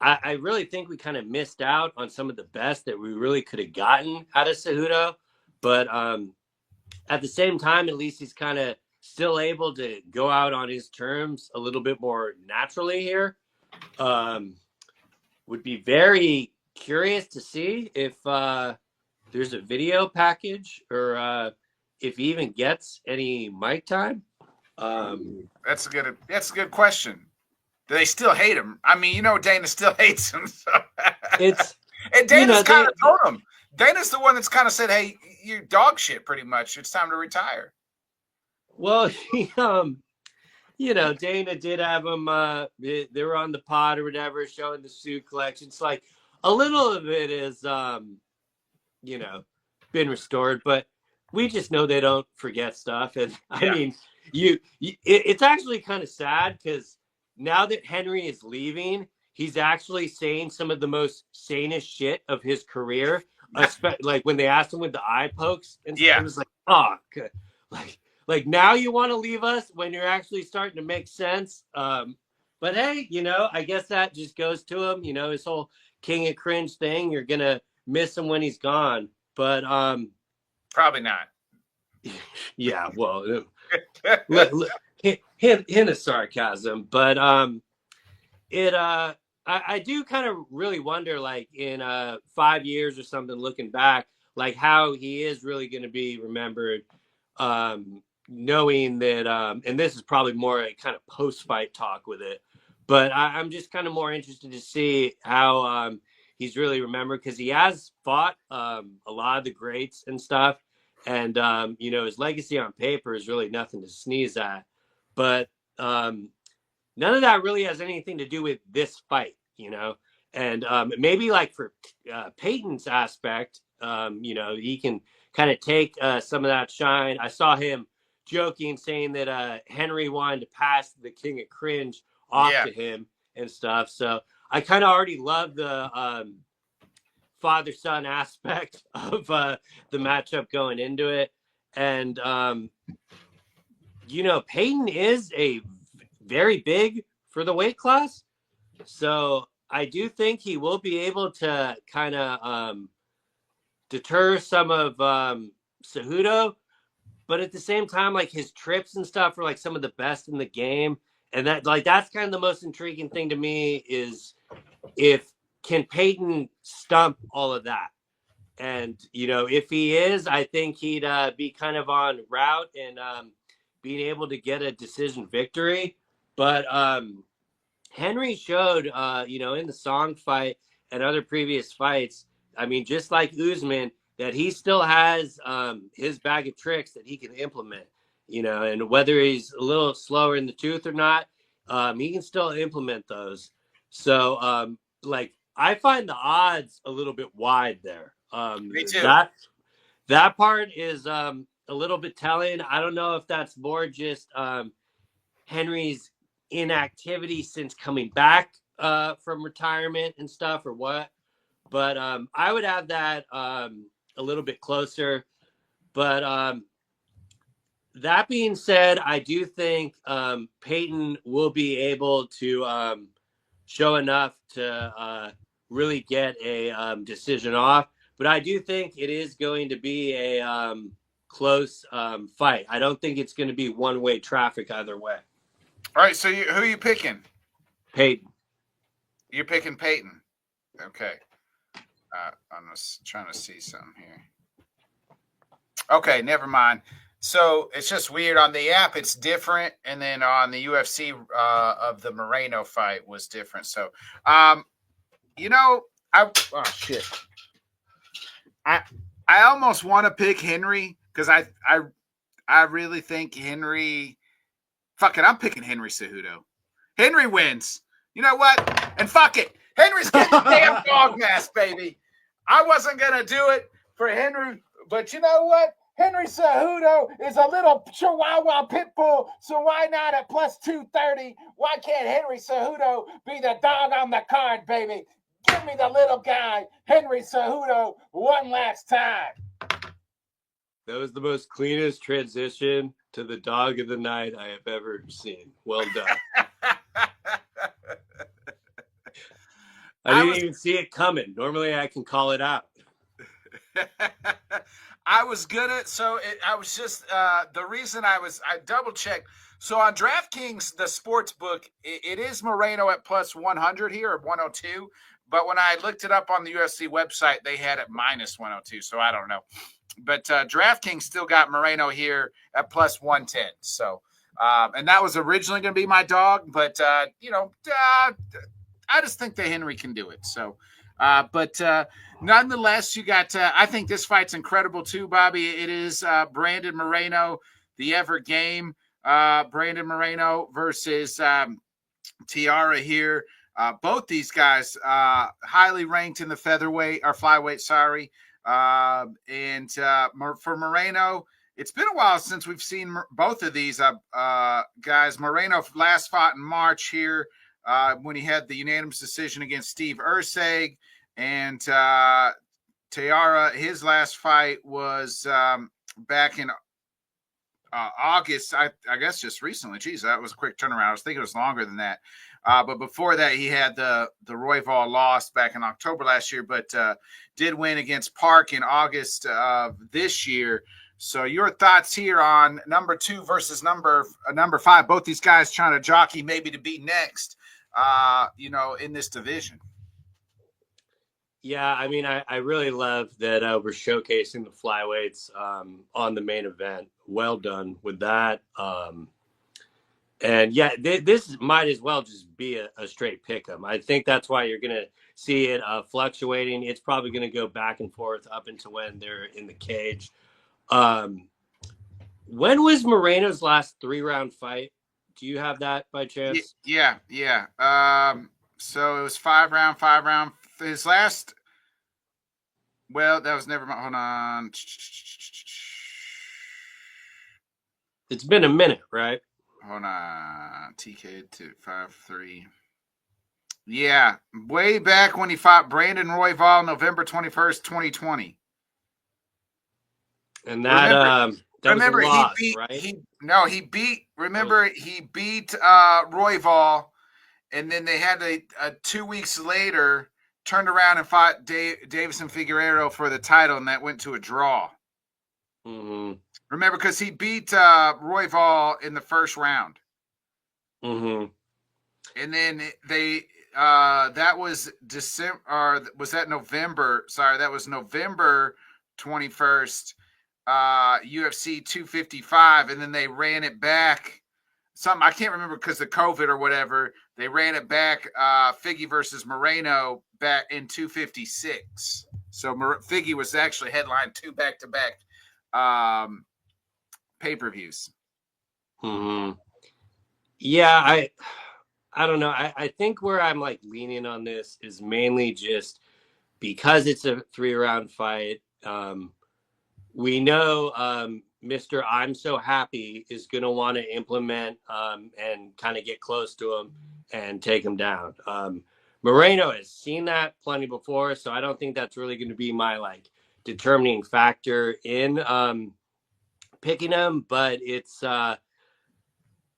I really think we kind of missed out on some of the best that we really could have gotten out of Cejudo. But at the same time, at least he's kind of still able to go out on his terms a little bit more naturally here. Would be very curious to see if there's a video package or if he even gets any mic time. That's a good question. Do they still hate him? I mean, Dana still hates him. So. And Dana's kind of told him. Dana's the one that's kind of said, "Hey, you dog shit, pretty much. It's time to retire." Well, Dana did have him. They were on the pod or whatever, showing the suit collection. It's like a little of it is, been restored, but we just know they don't forget stuff. And I mean, it's actually kind of sad because now that Henry is leaving, he's actually saying some of the most sanest shit of his career. Like when they asked him with the eye pokes and stuff, it was like, oh, good. Like now you want to leave us when you're actually starting to make sense. But hey, I guess that just goes to him. His whole king of cringe thing. You're gonna miss him when he's gone. But probably not. Yeah, well, hint of sarcasm, but I do kind of really wonder, like in 5 years or something, looking back, like how he is really going to be remembered, knowing that, and this is probably more a kind of post-fight talk with it, but I'm just kind of more interested to see how he's really remembered, because he has fought a lot of the greats and stuff, and his legacy on paper is really nothing to sneeze at, but none of that really has anything to do with this fight, and maybe like for Peyton's aspect, he can kind of take some of that shine. I saw him joking, saying that Henry wanted to pass the king of cringe off to him and stuff. So I kind of already love the father-son aspect of the matchup going into it. And, Peyton is very big for the weight class. So I do think he will be able to kind of deter some of Cejudo. But at the same time, like his trips and stuff are like some of the best in the game. And that's kind of the most intriguing thing to me is can Peyton stump all of that? And, if he is, I think he'd be kind of on route and being able to get a decision victory. But Henry showed, in the Song fight and other previous fights, I mean, just like Usman, that he still has his bag of tricks that he can implement, and whether he's a little slower in the tooth or not, he can still implement those. So, I find the odds a little bit wide there. Me too. That part is a little bit telling. I don't know if that's more just Henry's inactivity since coming back from retirement and stuff or what. But I would have that a little bit closer. But that being said, I do think Peyton will be able to show enough to really get a decision off. But I do think it is going to be a close fight. I don't think it's going to be one-way traffic either way. All right, so who are you picking? Peyton. You're picking Peyton. Okay. I'm just trying to see something here. Okay, never mind. So it's just weird. On the app, it's different. And then on the UFC of the Moreno fight was different. So, oh, shit. I almost want to pick Henry because I really think Henry. Fuck it, I'm picking Henry Cejudo. Henry wins. You know what? And fuck it. Henry's getting the damn dog mask, baby. I wasn't going to do it for Henry, but you know what? Henry Cejudo is a little Chihuahua pit bull, so why not at plus 230? Why can't Henry Cejudo be the dog on the card, baby? Give me the little guy, Henry Cejudo, one last time. That was the most cleanest transition to the dog of the night I have ever seen. Well done. I didn't even see it coming. Normally I can call it out. I was I was just, the reason I double checked. So on DraftKings, the sports book, it is Moreno at plus 100 here or 102. But when I looked it up on the UFC website, they had it minus 102. So I don't know. But DraftKings still got Moreno here at plus 110. So, and that was originally going to be my dog. But, I just think that Henry can do it. So, but nonetheless, you got, I think this fight's incredible too, Bobby. It is Brandon Moreno, the ever game. Brandon Moreno versus Tiara here. Both these guys highly ranked in the flyweight, sorry. And for Moreno, it's been a while since we've seen both of these guys. Moreno last fought in March here when he had the unanimous decision against Steve Erceg, and Tiara, his last fight was back in August, I guess just recently. Geez, that was a quick turnaround. I was thinking it was longer than that. But before that, he had the Royval loss back in October last year, but did win against Park in August of this year. So your thoughts here on number 2 versus number 5? Both these guys trying to jockey maybe to be next, in this division. Yeah, I mean, I really love that we're showcasing the flyweights on the main event. Well done with that. And yeah, this might as well just be a straight pick 'em. I think that's why you're going to see it fluctuating. It's probably going to go back and forth up until when they're in the cage. When was Moreno's last 3-round fight? Do you have that by chance? Yeah. So it was 5-round. His last, well, that was never mind. Hold on. It's been a minute, right? Hold on. TK to 5-3. Yeah, way back when he fought Brandon Royval, November 21st, 2020. And that That was a Remember, loss, right? he beat. Remember, he beat Royval, and then they had a 2 weeks later turned around and fought Davison Figueiredo for the title, and that went to a draw. Mm-hmm. Remember, because he beat Royval in the first round. Mm-hmm. And then they that was December, or was that November? Sorry, that was November 21st, UFC 255, and then they ran it back. Something I can't remember because of COVID or whatever. They ran it back, Figgy versus Moreno back in 256. So Figgy was actually headlined 2 back-to-back pay-per-views. Mm-hmm. Yeah, I don't know. I think where I'm like leaning on this is mainly just because it's a 3-round fight. We know Mr. I'm So Happy is going to want to implement and kind of get close to him and take him down. Moreno has seen that plenty before, so I don't think that's really going to be my like determining factor in picking him. But it's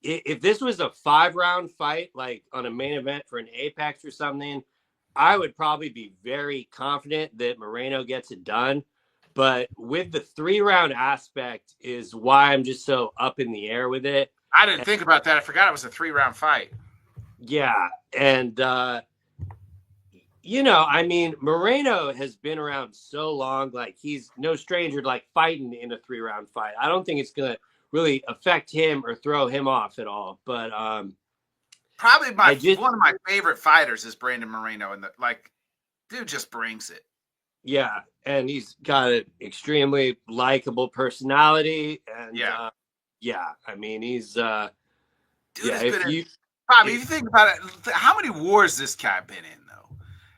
if this was a 5-round fight, like on a main event for an Apex or something, I would probably be very confident that Moreno gets it done. But with the 3-round aspect is why I'm just so up in the air with it. I didn't think about that. I forgot it was a 3-round fight. Yeah. And, you know, I mean, Moreno has been around so long. Like, he's no stranger to, like, fighting in a 3-round fight. I don't think it's going to really affect him or throw him off at all. But probably one of my favorite fighters is Brandon Moreno. And dude just brings it. Yeah, and he's got an extremely likable personality, and yeah, I mean he's dude, yeah. If you think about it, how many wars this guy been in though?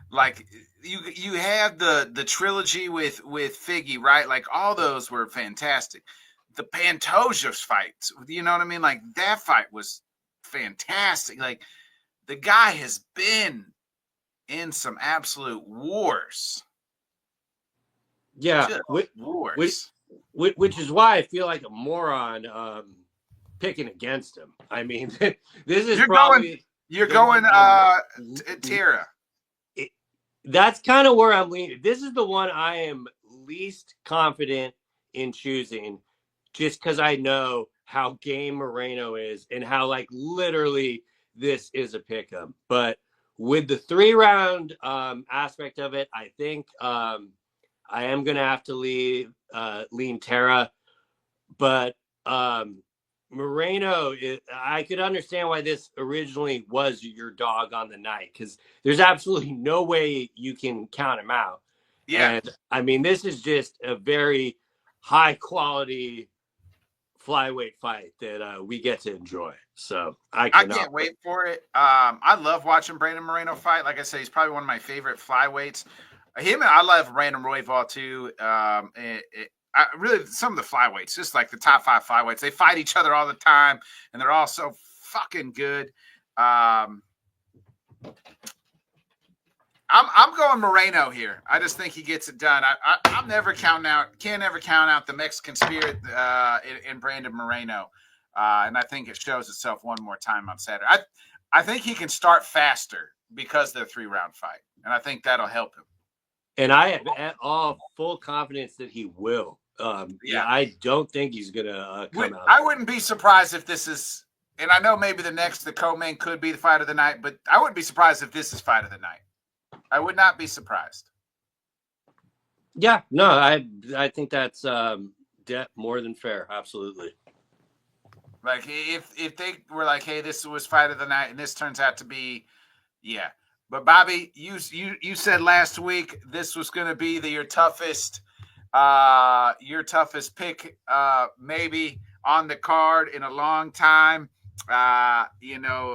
Like you have the trilogy with Figgy, right? Like all those were fantastic. The Pantoja's fights, you know what I mean? Like that fight was fantastic. Like the guy has been in some absolute wars. Yeah, wars. Which is why I feel like a moron picking against him. I mean, this is you're going Tara. That's kind of where I'm leaning. This is the one I am least confident in choosing, just because I know how game Moreno is and how like literally this is a pick'em. But with the 3-round aspect of it, I think I am going to have to lean Tara. But Moreno, I could understand why this originally was your dog on the night, because there's absolutely no way you can count him out. Yeah. And I mean, this is just a very high quality flyweight fight that we get to enjoy. So I can't wait for it. I love watching Brandon Moreno fight. Like I say, he's probably one of my favorite flyweights. I love Brandon Royval too. Really, some of the flyweights, just like the top 5 flyweights, they fight each other all the time, and they're all so fucking good. I'm going Moreno here. I just think he gets it done. I'm never can't ever count out the Mexican spirit in Brandon Moreno, and I think it shows itself one more time on Saturday. I think he can start faster because they're 3-round fight, and I think that'll help him. And I have all full confidence that he will. I don't think he's going to come out. I wouldn't be surprised if this is, and I know maybe the co-main could be the fight of the night, but I wouldn't be surprised if this is fight of the night. I would not be surprised. Yeah, no, I think that's more than fair. Absolutely. Like if they were like, hey, this was fight of the night, and this turns out to be, yeah. But Bobby, you said last week this was going to be your toughest pick, maybe on the card in a long time. A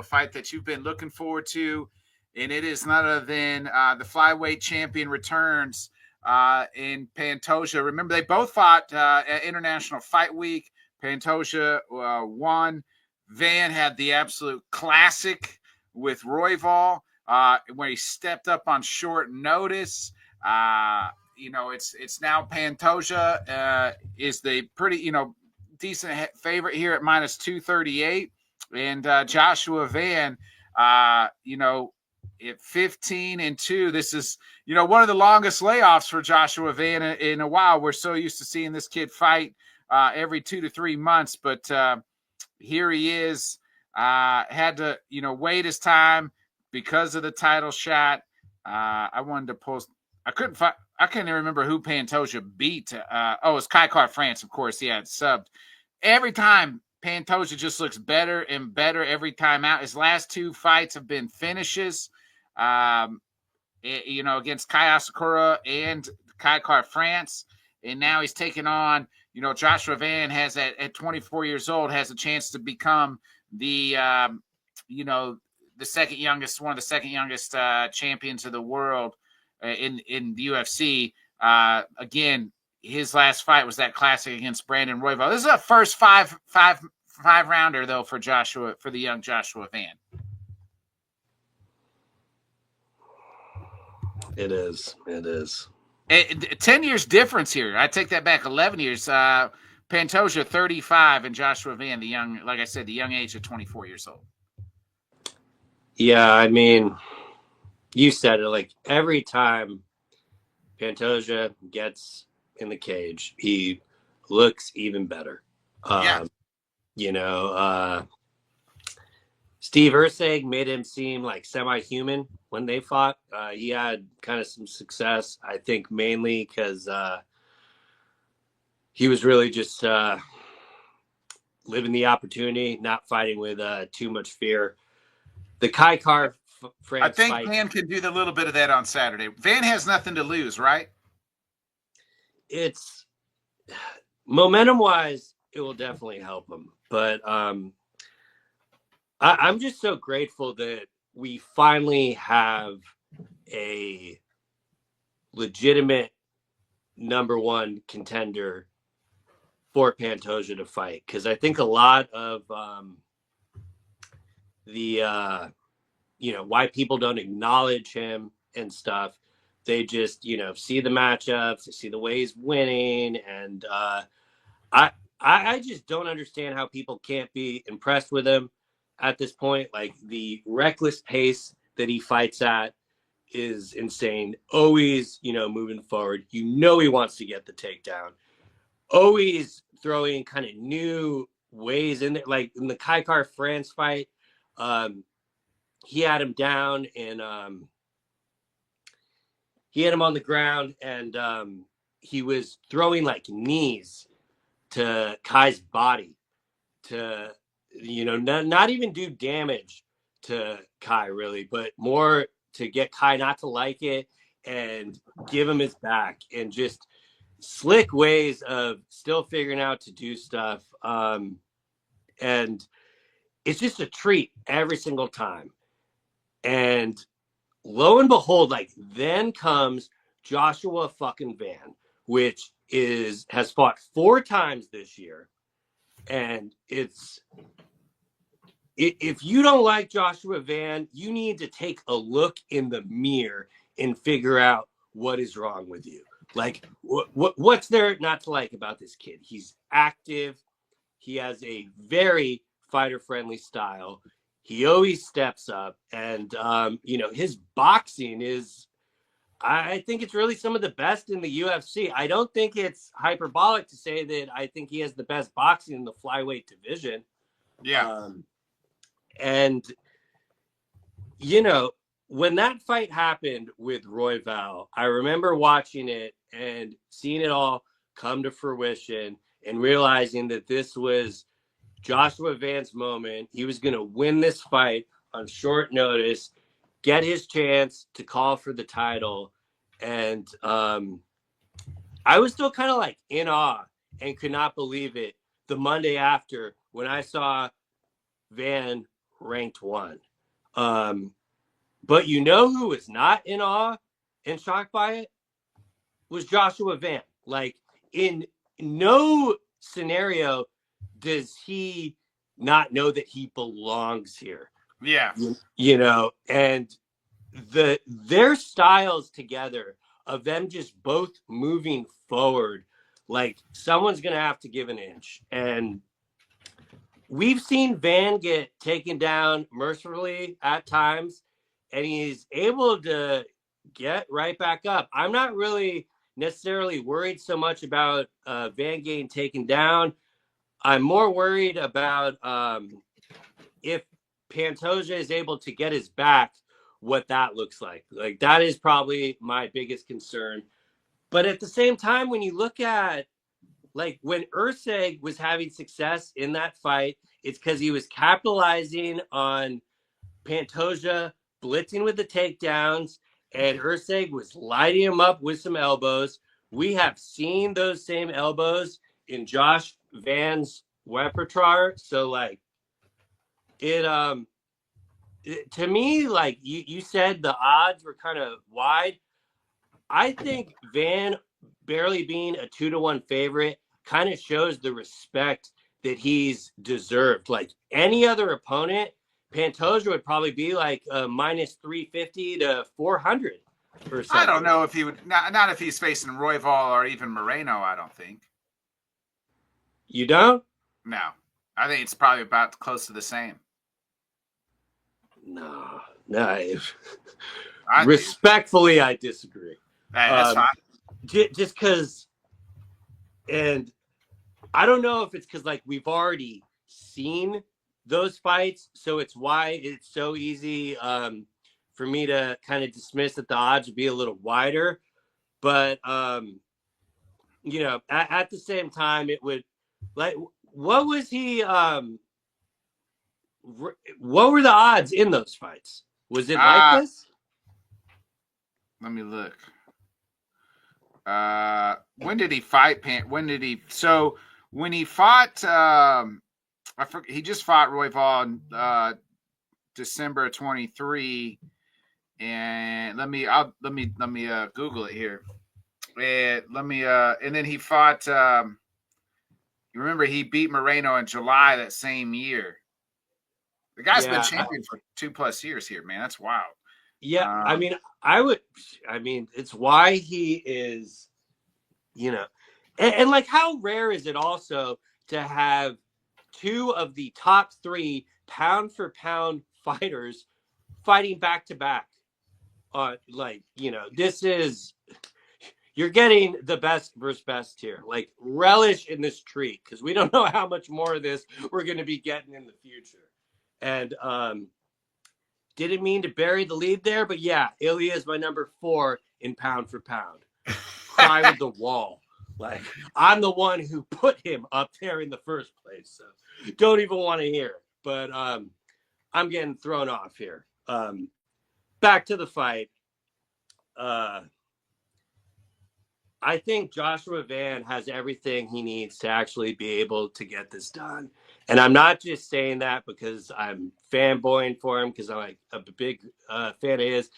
fight that you've been looking forward to, and it is none other than the flyweight champion returns in Pantoja. Remember, they both fought at International Fight Week. Pantoja won. Van had the absolute classic with Royval. Where he stepped up on short notice. It's now Pantoja is the pretty, decent favorite here at minus 238. And Joshua Van, you know, at 15-2, this is, you know, one of the longest layoffs for Joshua Van in a while. We're so used to seeing this kid fight every 2 to 3 months, but here he is. Had to, you know, wait his time because of the title shot. I wanted to post. I couldn't even remember who Pantoja beat. It's Kai France, of course. Yeah, it's subbed. Every time Pantoja just looks better and better every time out. His last 2 fights have been finishes. You know, against Kai Asakura and Kai France, and now he's taking on, you know, Joshua Van has at 24 years old has a chance to become the you know, the one of the second youngest champions of the world in the UFC. Again, his last fight was that classic against Brandon Royval. This is a first five rounder though for the young Joshua Van. It is. 10 years difference here. I take that back. 11 years. Pantoja 35 and Joshua Van, the young, like I said, the young age of 24 years old. Yeah, I mean, you said it. Like every time Pantoja gets in the cage, he looks even better. You know, Steve Ursig made him seem like semi-human when they fought. He had kind of some success, I think, mainly because he was really just living the opportunity, not fighting with too much fear. The Kai France I think fight, Van can do the little bit of that on Saturday. Van has nothing to lose, right? It's momentum-wise, it will definitely help him. But I'm just so grateful that we finally have a legitimate number 1 contender for Pantoja to fight, because I think a lot of the you know, why people don't acknowledge him and stuff, they just, you know, see the matchups, they see the way he's winning, and I just don't understand how people can't be impressed with him at this point. Like the reckless pace that he fights at is insane. Always, you know, moving forward. You know, he wants to get the takedown. Always throwing kind of new ways in there. Like in the Kai France fight, he had him down and he had him on the ground, and he was throwing like knees to Kai's body to, you know, not even do damage to Kai really, but more to get Kai not to like it and give him his back, and just slick ways of still figuring out to do stuff. And it's just a treat every single time. And lo and behold, like then comes Joshua fucking Van, which has fought 4 times this year. And if you don't like Joshua Van, you need to take a look in the mirror and figure out what is wrong with you. Like what's there not to like about this kid? He's active. He has a very fighter-friendly style. He always steps up, and you know, his boxing is, I think it's really some of the best in the UFC. I don't think it's hyperbolic to say that I think he has the best boxing in the flyweight division. Yeah. And, you know, when that fight happened with Royval, I remember watching it and seeing it all come to fruition and realizing that this was Joshua Van's moment. He was going to win this fight on short notice, get his chance to call for the title. And I was still kind of like in awe and could not believe it the Monday after when I saw Van ranked 1. But you know who was not in awe and shocked by it? Was Joshua Van. Like in no scenario does he not know that he belongs here. Yeah. You know, and their styles together of them just both moving forward, Like, someone's going to have to give an inch. And we've seen Van get taken down mercifully at times, and he's able to get right back up. I'm not really necessarily worried so much about Van getting taken down. I'm more worried about if Pantoja is able to get his back, what that looks like. Like, that is probably my biggest concern. But at the same time, when you look at, like, when Urseg was having success in that fight, it's because he was capitalizing on Pantoja blitzing with the takedowns, and Urseg was lighting him up with some elbows. We have seen those same elbows in Josh Van's repertoire. So, like, to me, like you said, the odds were kind of wide. I think Van barely being a 2-1 favorite kind of shows the respect that he's deserved. Like any other opponent, Pantoja would probably be like minus 350 to 400 or something. I don't know if he would, not if he's facing Royval or even Moreno, I don't think. You don't? No. I think it's probably about close to the same. No. Respectfully, I disagree. Hey, that's fine. Just because, and I don't know if it's because, like, we've already seen those fights, so it's why it's so easy for me to kind of dismiss that the odds would be a little wider. But, you know, at the same time, it would, like, what was he, what were the odds in those fights? Was it like this? Let me look. When did he fight? So when he fought, he just fought Royval in December 23, and let me Google it here. And then he fought. You remember he beat Moreno in July that same year. The guy's been champion for 2+ years here, man. That's wild. Yeah, I mean, it's why he is, you know, and like, how rare is it also to have two of the top 3 pound for pound fighters fighting back to back? Like, you know, you're getting the best versus best here. Like, relish in this treat, because we don't know how much more of this we're going to be getting in the future. And didn't mean to bury the lead there, but yeah, Ilya is my number 4 in pound for pound. Cry with the wall. Like, I'm the one who put him up there in the first place, so don't even want to hear it. But I'm getting thrown off here. Back to the fight. I think Joshua Van has everything he needs to actually be able to get this done. And I'm not just saying that because I'm fanboying for him, because I'm like a big fan of his.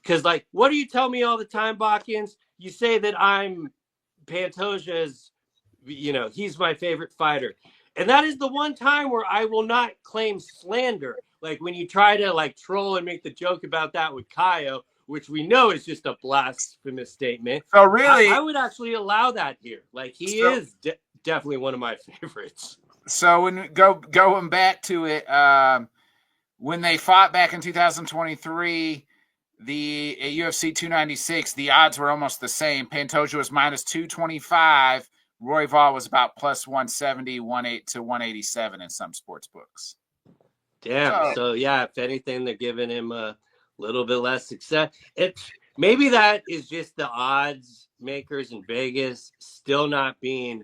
Because, like, what do you tell me all the time, Botkins? You say that I'm Pantoja's, you know, he's my favorite fighter. And that is the one time where I will not claim slander. Like, when you try to, like, troll and make the joke about that with Kaio, which we know is just a blasphemous statement. So really, I would actually allow that here. Like, he is definitely one of my favorites. So when going back to it, when they fought back in 2023, the at UFC 296, the odds were almost the same. Pantoja was minus 225. Royval was about plus 170, 180 to 187 in some sports books. Damn. So yeah, if anything, they're giving him a little bit less success. Maybe that is just the odds makers in Vegas still not being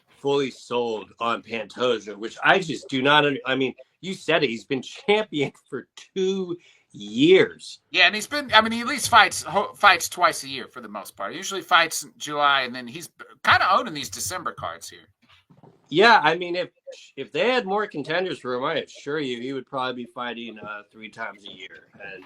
fully sold on Pantoja, which I just do not. I mean, you said it. He's been champion for 2 years. Yeah, and he's been. I mean, he at least fights twice a year for the most part. He usually fights in July, and then he's kind of owning these December cards here. Yeah, I mean, if they had more contenders for him, I assure you, he would probably be fighting 3 times a year. And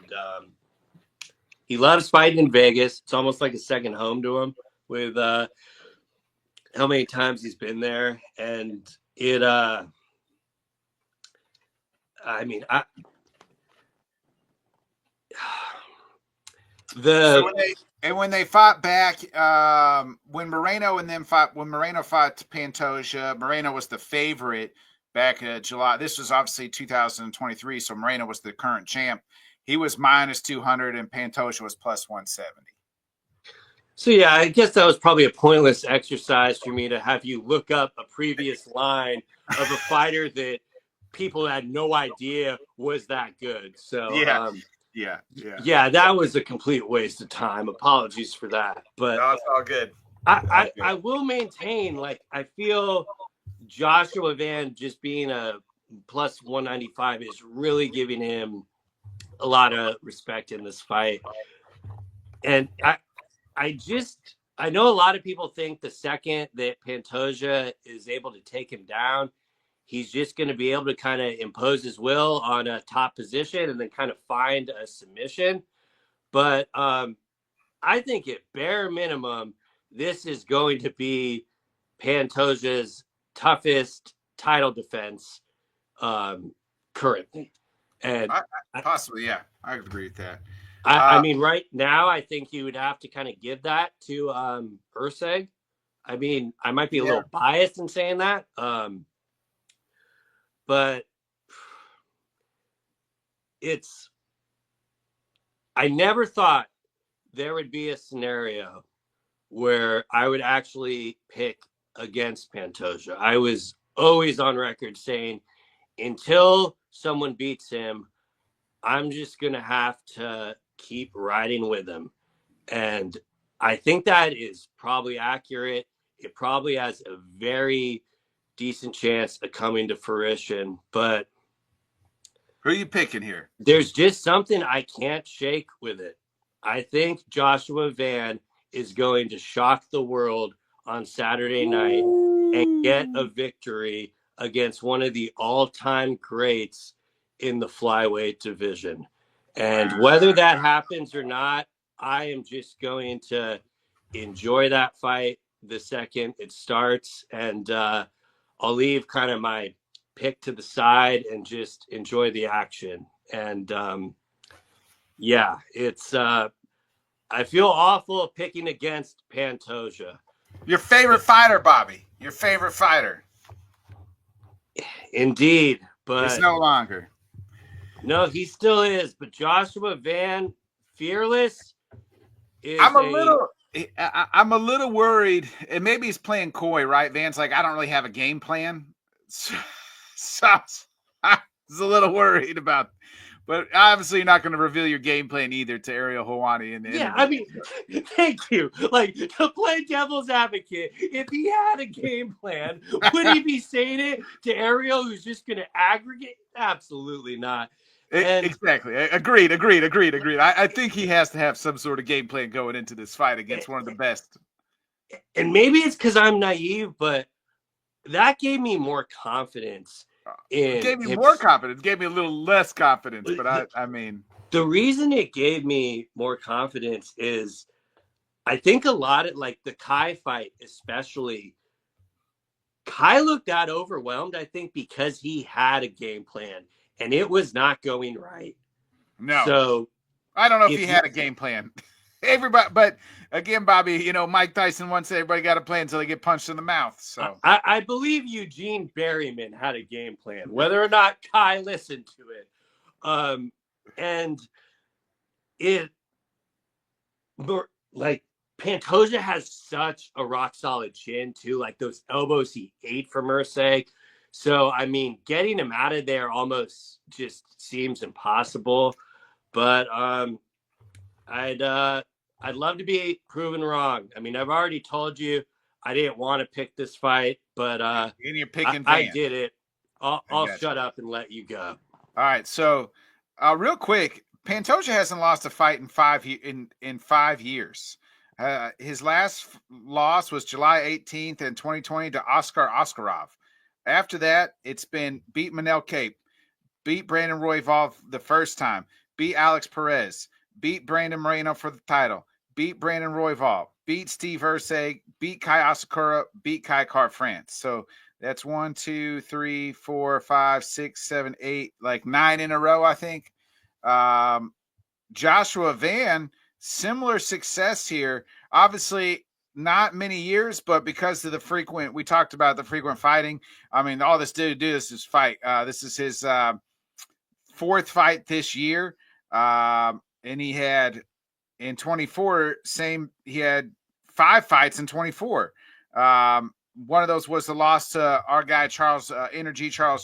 he loves fighting in Vegas. It's almost like a second home to him with how many times he's been there. And it, I mean, And when they fought back, when Moreno fought Pantoja, Moreno was the favorite back in July. This was obviously 2023, so Moreno was the current champ. He was minus 200, and Pantoja was plus 170. So yeah, I guess that was probably a pointless exercise for me to have you look up a previous line of a fighter that people had no idea was that good. So yeah, that was a complete waste of time. Apologies for that, but no, it's all good. I will maintain, like, I feel Joshua Van just being a plus 195 is really giving him a lot of respect in this fight. And I know a lot of people think the second that Pantoja is able to take him down, he's just going to be able to kind of impose his will on a top position and then kind of find a submission. But I think at bare minimum, this is going to be Pantoja's toughest title defense currently. And possibly, yeah, I agree with that. I mean, right now, I think you would have to kind of give that to Urseg. I mean, I might be a little biased in saying that, but I never thought there would be a scenario where I would actually pick against Pantoja. I was always on record saying, until someone beats him, I'm just going to have to keep riding with him. And I think that is probably accurate. It probably has a very decent chance of coming to fruition. But who are you picking here? There's just something I can't shake with it. I think Joshua Van is going to shock the world on Saturday night and get a victory against one of the all-time greats in the flyweight division. And whether that happens or not, I am just going to enjoy that fight the second it starts. And I'll leave kind of my pick to the side and just enjoy the action. And yeah, it's I feel awful picking against Pantoja. Your favorite fighter, Bobby. Your favorite fighter. Indeed, but he's no longer. No, he still is. But Joshua Van, fearless, is I'm a little worried, and maybe he's playing coy, right? Van's like, I don't really have a game plan, so I was a little worried about. But obviously, you're not going to reveal your game plan either to Ariel Helwani in the interview. I mean, thank you. Like, to play devil's advocate, if he had a game plan, would he be saying it to Ariel, who's just going to aggregate? Absolutely not. Exactly. Agreed. I think he has to have some sort of game plan going into this fight against one of the best. And maybe it's because I'm naive, but that gave me more confidence. It gave me more confidence. It gave me a little less confidence, but I mean. The reason it gave me more confidence is I think a lot of, like, the Kai fight especially, Kai looked that overwhelmed, I think, because he had a game plan. And it was not going right. No. So I don't know if he had a game plan. Everybody, but again, Bobby, Mike Tyson once said everybody got a plan until they get punched in the mouth. So I believe Eugene Berryman had a game plan, whether or not Kai listened to it. And it, like, Pantoja has such a rock solid chin too, like those elbows he ate from Ursay. So, I mean, getting him out of there almost just seems impossible. But I'd love to be proven wrong. I mean, I've already told you I didn't want to pick this fight, but I did it. I'll shut up and let you go. All right. So, real quick, Pantoja hasn't lost a fight in 5 years. His last loss was July 18th in 2020 to Oscar Oskarov. After that, it's been beat Manel Cape, beat Brandon Royval the first time, beat Alex Perez, beat Brandon Moreno for the title, beat Brandon Royval, beat Steve Ursay, beat Kai Asakura, beat Kai Kara-France. So that's 1, 2, 3, 4, 5, 6, 7, 8, like 9 in a row, I think. Joshua Van, similar success here. Obviously, not many years, but because of the frequent, we talked about the frequent fighting. I mean, all this dude do is fight. This is his fourth fight this year. And he had in 24, he had 5 fights in 24. One of those was the loss to our guy, Charles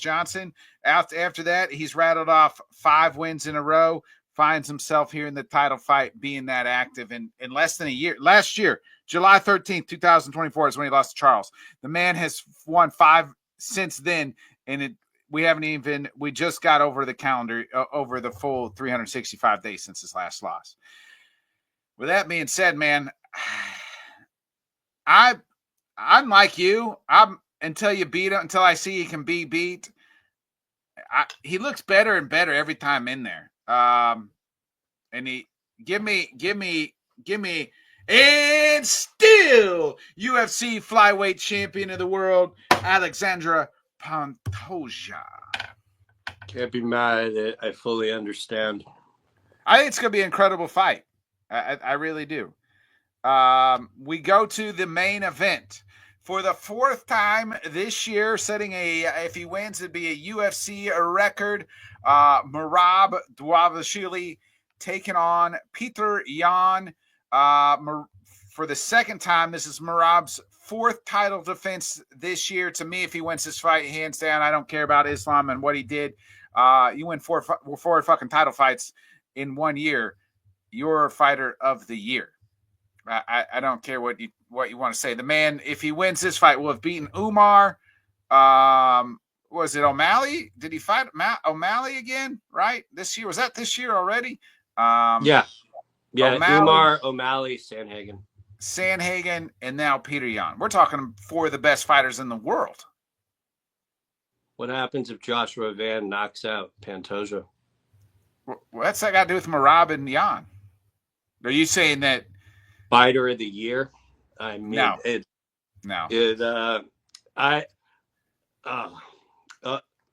Johnson. After that, he's rattled off 5 wins in a row, finds himself here in the title fight, being that active in less than a year. Last year, July 13th, 2024 is when he lost to Charles. The man has won 5 since then, and we just got over the calendar, over the full 365 days since his last loss. With that being said, man, I'm like you. Until you beat him, until I see he can be beat. He looks better and better every time in there. And he give me, and still UFC flyweight champion of the world, Alexandra Pantoja. Can't be mad at it. I fully understand. I think it's going to be an incredible fight. I really do. We go to the main event. For the 4th time this year, setting if he wins, it'd be a UFC record. Merab Dvalishvili taking on Petr Yan. For the 2nd time, this is Merab's 4th title defense this year. To me, if he wins this fight, hands down, I don't care about Islam and what he did. You win 4 fucking title fights in 1 year, you're a fighter of the year. I don't care what you want to say. The man, if he wins this fight, will have beaten Umar. Was it O'Malley? Did he fight O'Malley again? Right? This year, was that this year already? Yeah. O'Malley, Umar, O'Malley, Sandhagen, and now Petr Yan. We're talking 4 of the best fighters in the world. What happens if Joshua Van knocks out Pantoja? What's that got to do with Merab and Yan? Are you saying that fighter of the year? I mean, no.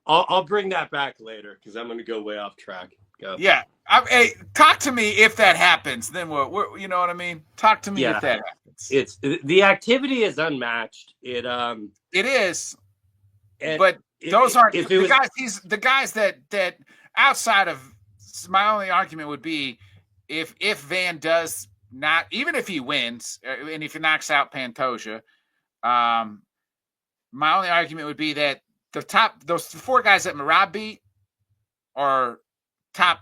I'll bring that back later because I'm going to go way off track. Go. Yeah. Hey, talk to me if that happens. Then we're you know what I mean? Talk to me if that happens. The activity is unmatched. It is. But those aren't the guys that outside of, my only argument would be if Van does not, even if he wins and if he knocks out Pantoja, my only argument would be that those 4 guys that Merab beat are top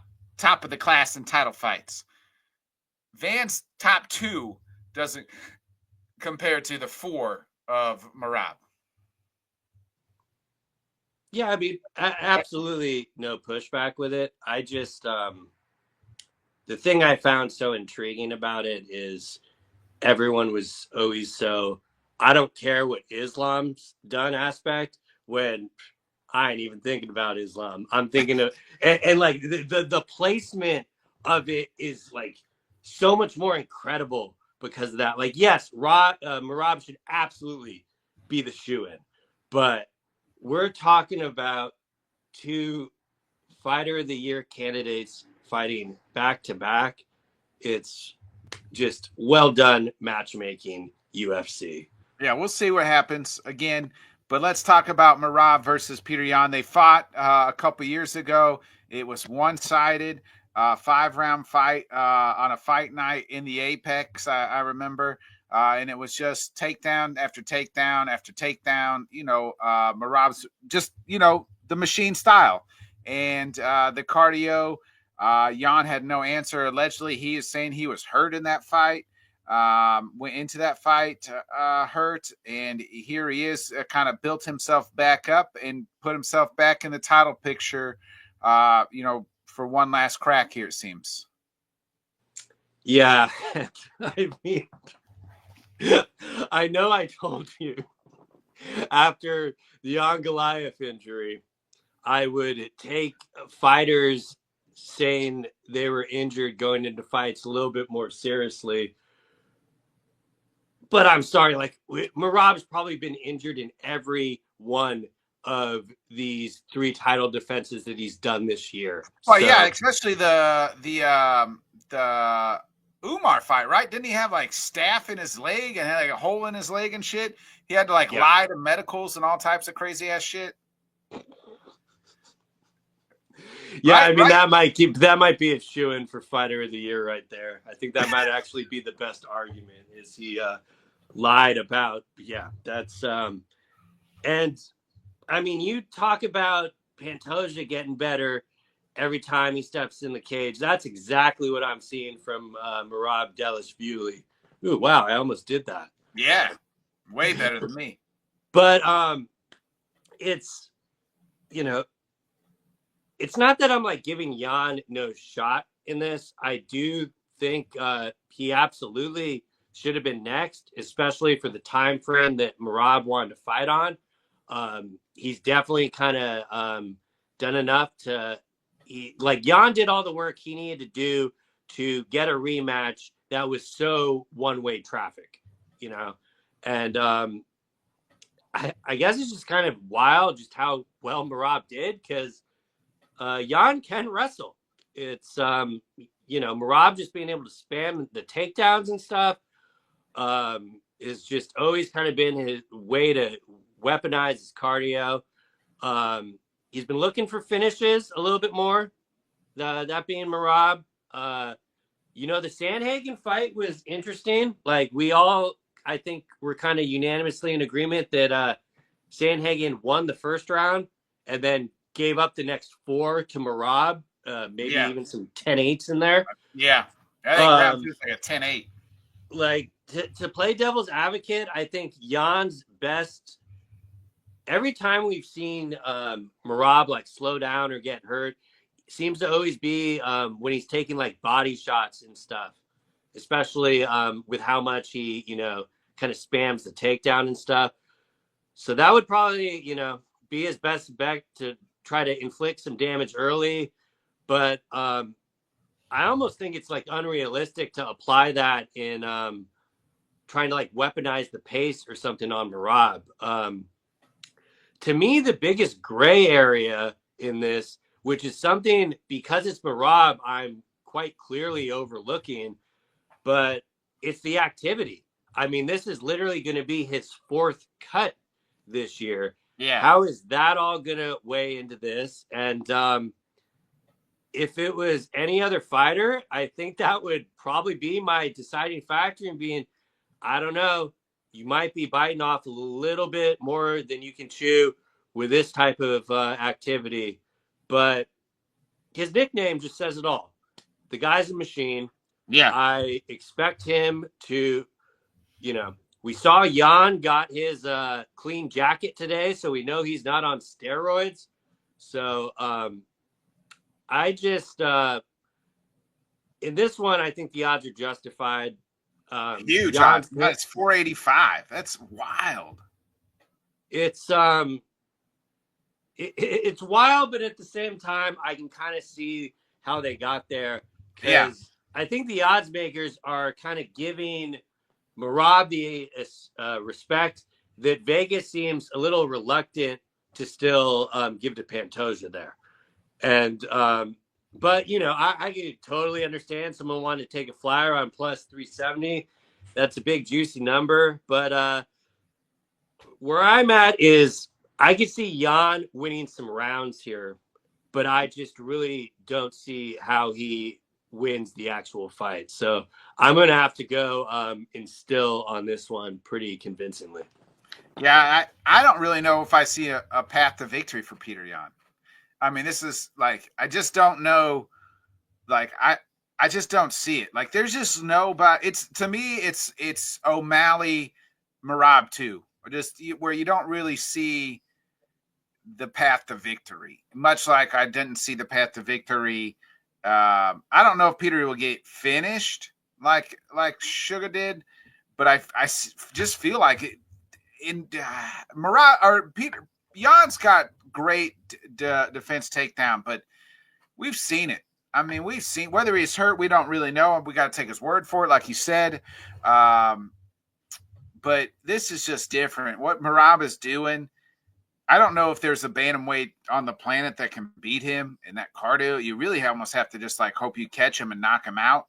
of the class in title fights. Van's top 2 doesn't compare to the 4 of Merab. Yeah, I mean, absolutely no pushback with it. I just, the thing I found so intriguing about it is everyone was always so, I don't care what Islam's done aspect, when I ain't even thinking about Islam. I'm thinking of, and like the placement of it is like so much more incredible because of that. Like, yes, Merab should absolutely be the shoe-in, but we're talking about 2 fighter of the year candidates fighting back to back. It's just well done matchmaking, UFC. Yeah, we'll see what happens again. But let's talk about Merab versus Petr Yan. They fought a couple years ago. It was one-sided, 5-round fight on a fight night in the Apex, I remember. And it was just takedown after takedown after takedown. Merab's just, the machine style. And the cardio, Yan had no answer. Allegedly, he is saying he was hurt in that fight. Went into that fight hurt, and here he is, kind of built himself back up and put himself back in the title picture, for one last crack here, it seems. Yeah. I mean, I know I told you after the Jan Goliath injury, I would take fighters saying they were injured going into fights a little bit more seriously. But I'm sorry, like Merab's probably been injured in every one of these 3 title defenses that he's done this year. Well, yeah, especially the Umar fight, right? Didn't he have like staph in his leg and had like a hole in his leg and shit? He had to like lie to medicals and all types of crazy ass shit. Yeah, Right, I mean right. that might be a shoo-in for fighter of the year right there. I think that might actually be the best argument is he lied about. Yeah, that's and I mean you talk about Pantoja getting better every time he steps in the cage. That's exactly what I'm seeing from Merab Dvalishvili. Ooh, wow, I almost did that. Yeah, way better than me. But it's you know it's not that I'm like giving Jan no shot in this. I do think he absolutely should have been next, especially for the time frame that Merab wanted to fight on. He's definitely kind of done enough to like Jan did all the work he needed to do to get a rematch that was so one-way traffic, you know, and I guess it's just kind of wild just how well Merab did because Jan can wrestle. It's Merab just being able to spam the takedowns and stuff is just always kind of been his way to weaponize his cardio. He's been looking for finishes a little bit more. That being Merab. The Sandhagen fight was interesting. Like we all, I think, were kind of unanimously in agreement that Sandhagen won the first round and then gave up the next 4 to Merab, maybe even some 10-8s in there. Yeah. I think round 2 is like a 10-8. Like to play devil's advocate, I think Jan's best. Every time we've seen Merab like slow down or get hurt, seems to always be when he's taking like body shots and stuff, especially with how much he, kind of spams the takedown and stuff. So that would probably, be his best bet to try to inflict some damage early. But I almost think it's like unrealistic to apply that in trying to like weaponize the pace or something on Merab. To me, the biggest gray area in this, which is something because it's Merab, I'm quite clearly overlooking, but it's the activity. I mean, this is literally going to be his 4th cut this year. Yeah. How is that all going to weigh into this? And if it was any other fighter, I think that would probably be my deciding factor in being, I don't know, you might be biting off a little bit more than you can chew with this type of activity. But his nickname just says it all. The guy's a machine. Yeah. I expect him to, we saw Jan got his clean jacket today, so we know he's not on steroids. So I just, in this one, I think the odds are justified. Huge odds. That's 485. That's wild. It's it's wild, but at the same time, I can kind of see how they got there. Because I think the odds makers are kind of giving Merab the respect that Vegas seems a little reluctant to still give to Pantoja there. And but I can totally understand someone wanted to take a flyer on plus 370. That's a big juicy number. But where I'm at is I could see Jan winning some rounds here, but I just really don't see how he wins the actual fight. So I'm going to have to go instill on this one pretty convincingly. Yeah, I don't really know if I see a path to victory for Petr Yan. I mean, this is like, I just don't know. Like, I just don't see it. Like, there's just no, but to me, it's O'Malley, Merab too, or just where you don't really see the path to victory. Much like I didn't see the path to victory. I don't know if Petr will get finished like Sugar did, but I just feel like it. In Merab or Petr Jan's got great defense takedown, but we've seen it. I mean, we've seen whether he's hurt, we don't really know. We got to take his word for it, like he said. But this is just different. What Merab is doing, I don't know if there's a bantamweight on the planet that can beat him in that cardio. You really almost have to just like hope you catch him and knock him out.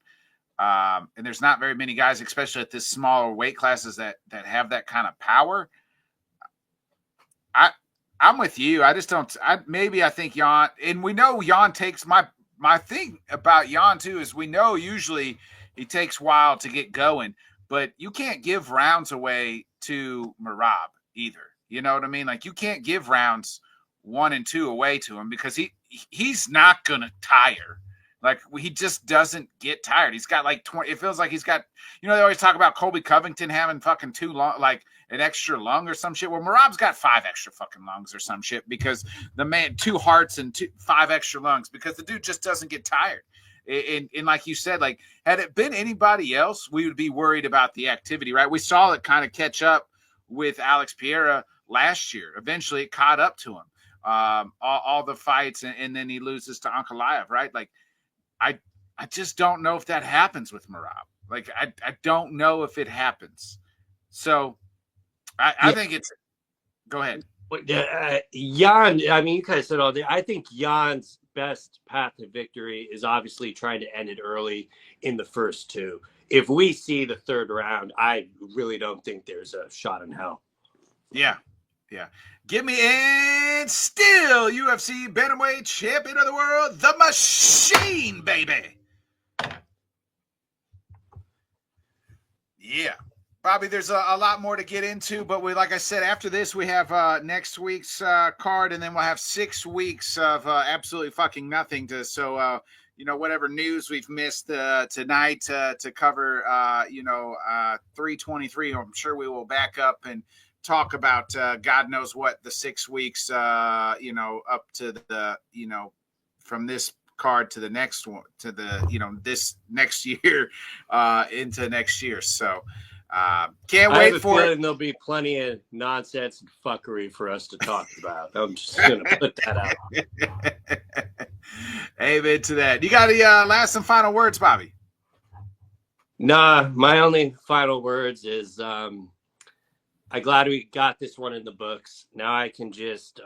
And there's not very many guys, especially at this smaller weight classes, that have that kind of power. I'm with you. I just don't. I think Jan, and we know Jan takes my thing about Jan too is we know usually he takes a while to get going, but you can't give rounds away to Merab either. You know what I mean? Like, you can't give rounds 1 and 2 away to him because he's not gonna tire. Like, he just doesn't get tired. He's got like 20. It feels like he's got, they always talk about Colby Covington having fucking 2 long, like an extra lung or some shit. Well, Merab's got 5 extra fucking lungs or some shit because the man, 2 hearts and 5 extra lungs because the dude just doesn't get tired. And like you said, like, had it been anybody else, we would be worried about the activity, right? We saw it kind of catch up with Alex Pereira last year. Eventually it caught up to him. All the fights, and then he loses to Ankalaev, right? Like, I just don't know if that happens with Merab. Like, I don't know if it happens. So I think it's – go ahead. Jan, I mean, you guys said all day. I think Jan's best path to victory is obviously trying to end it early in the first 2. If we see the 3rd round, I really don't think there's a shot in hell. Yeah. Give me in still UFC bantamweight champion of the world, the Machine, baby. Yeah. Bobby, there's a lot more to get into, but like I said, after this, we have next week's card, and then we'll have 6 weeks of absolutely fucking nothing whatever news we've missed tonight to cover, 323. I'm sure we will back up and talk about God knows what the 6 weeks, up to the, from this card to the next one, to the, this next year into next year. So can't wait for it. There'll be plenty of nonsense and fuckery for us to talk about. I'm just going to put that out. Amen to that. You got any last and final words, Bobby? Nah, my only final words is I'm glad we got this one in the books. Now I can just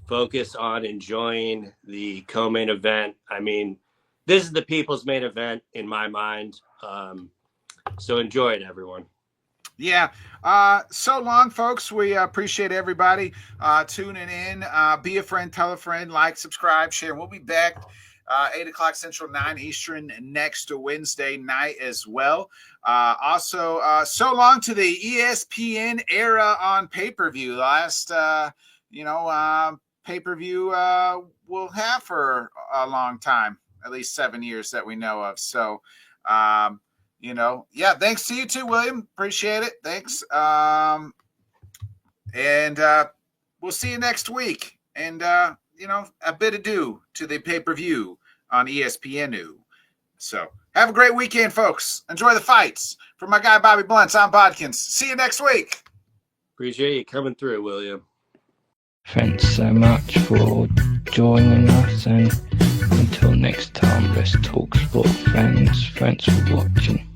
focus on enjoying the co-main event. I mean, this is the people's main event in my mind. So enjoy it, everyone. Yeah. So long, folks. We appreciate everybody tuning in. Be a friend, tell a friend, like, subscribe, share. We'll be back 8 o'clock Central, 9 Eastern next Wednesday night as well. Also, so long to the ESPN era on pay-per-view. Last, pay-per-view we'll have for a long time, at least 7 years that we know of. So, thanks to you too, William. Appreciate it. Thanks. And we'll see you next week. And, a bit ado to the pay-per-view on ESPN. So have a great weekend, folks. Enjoy the fights. For my guy, Bobby Blunt, I'm Bodkins. See you next week. Appreciate you coming through, William. Thanks so much for joining us, and until next time, let's talk sport, fans. Thanks for watching.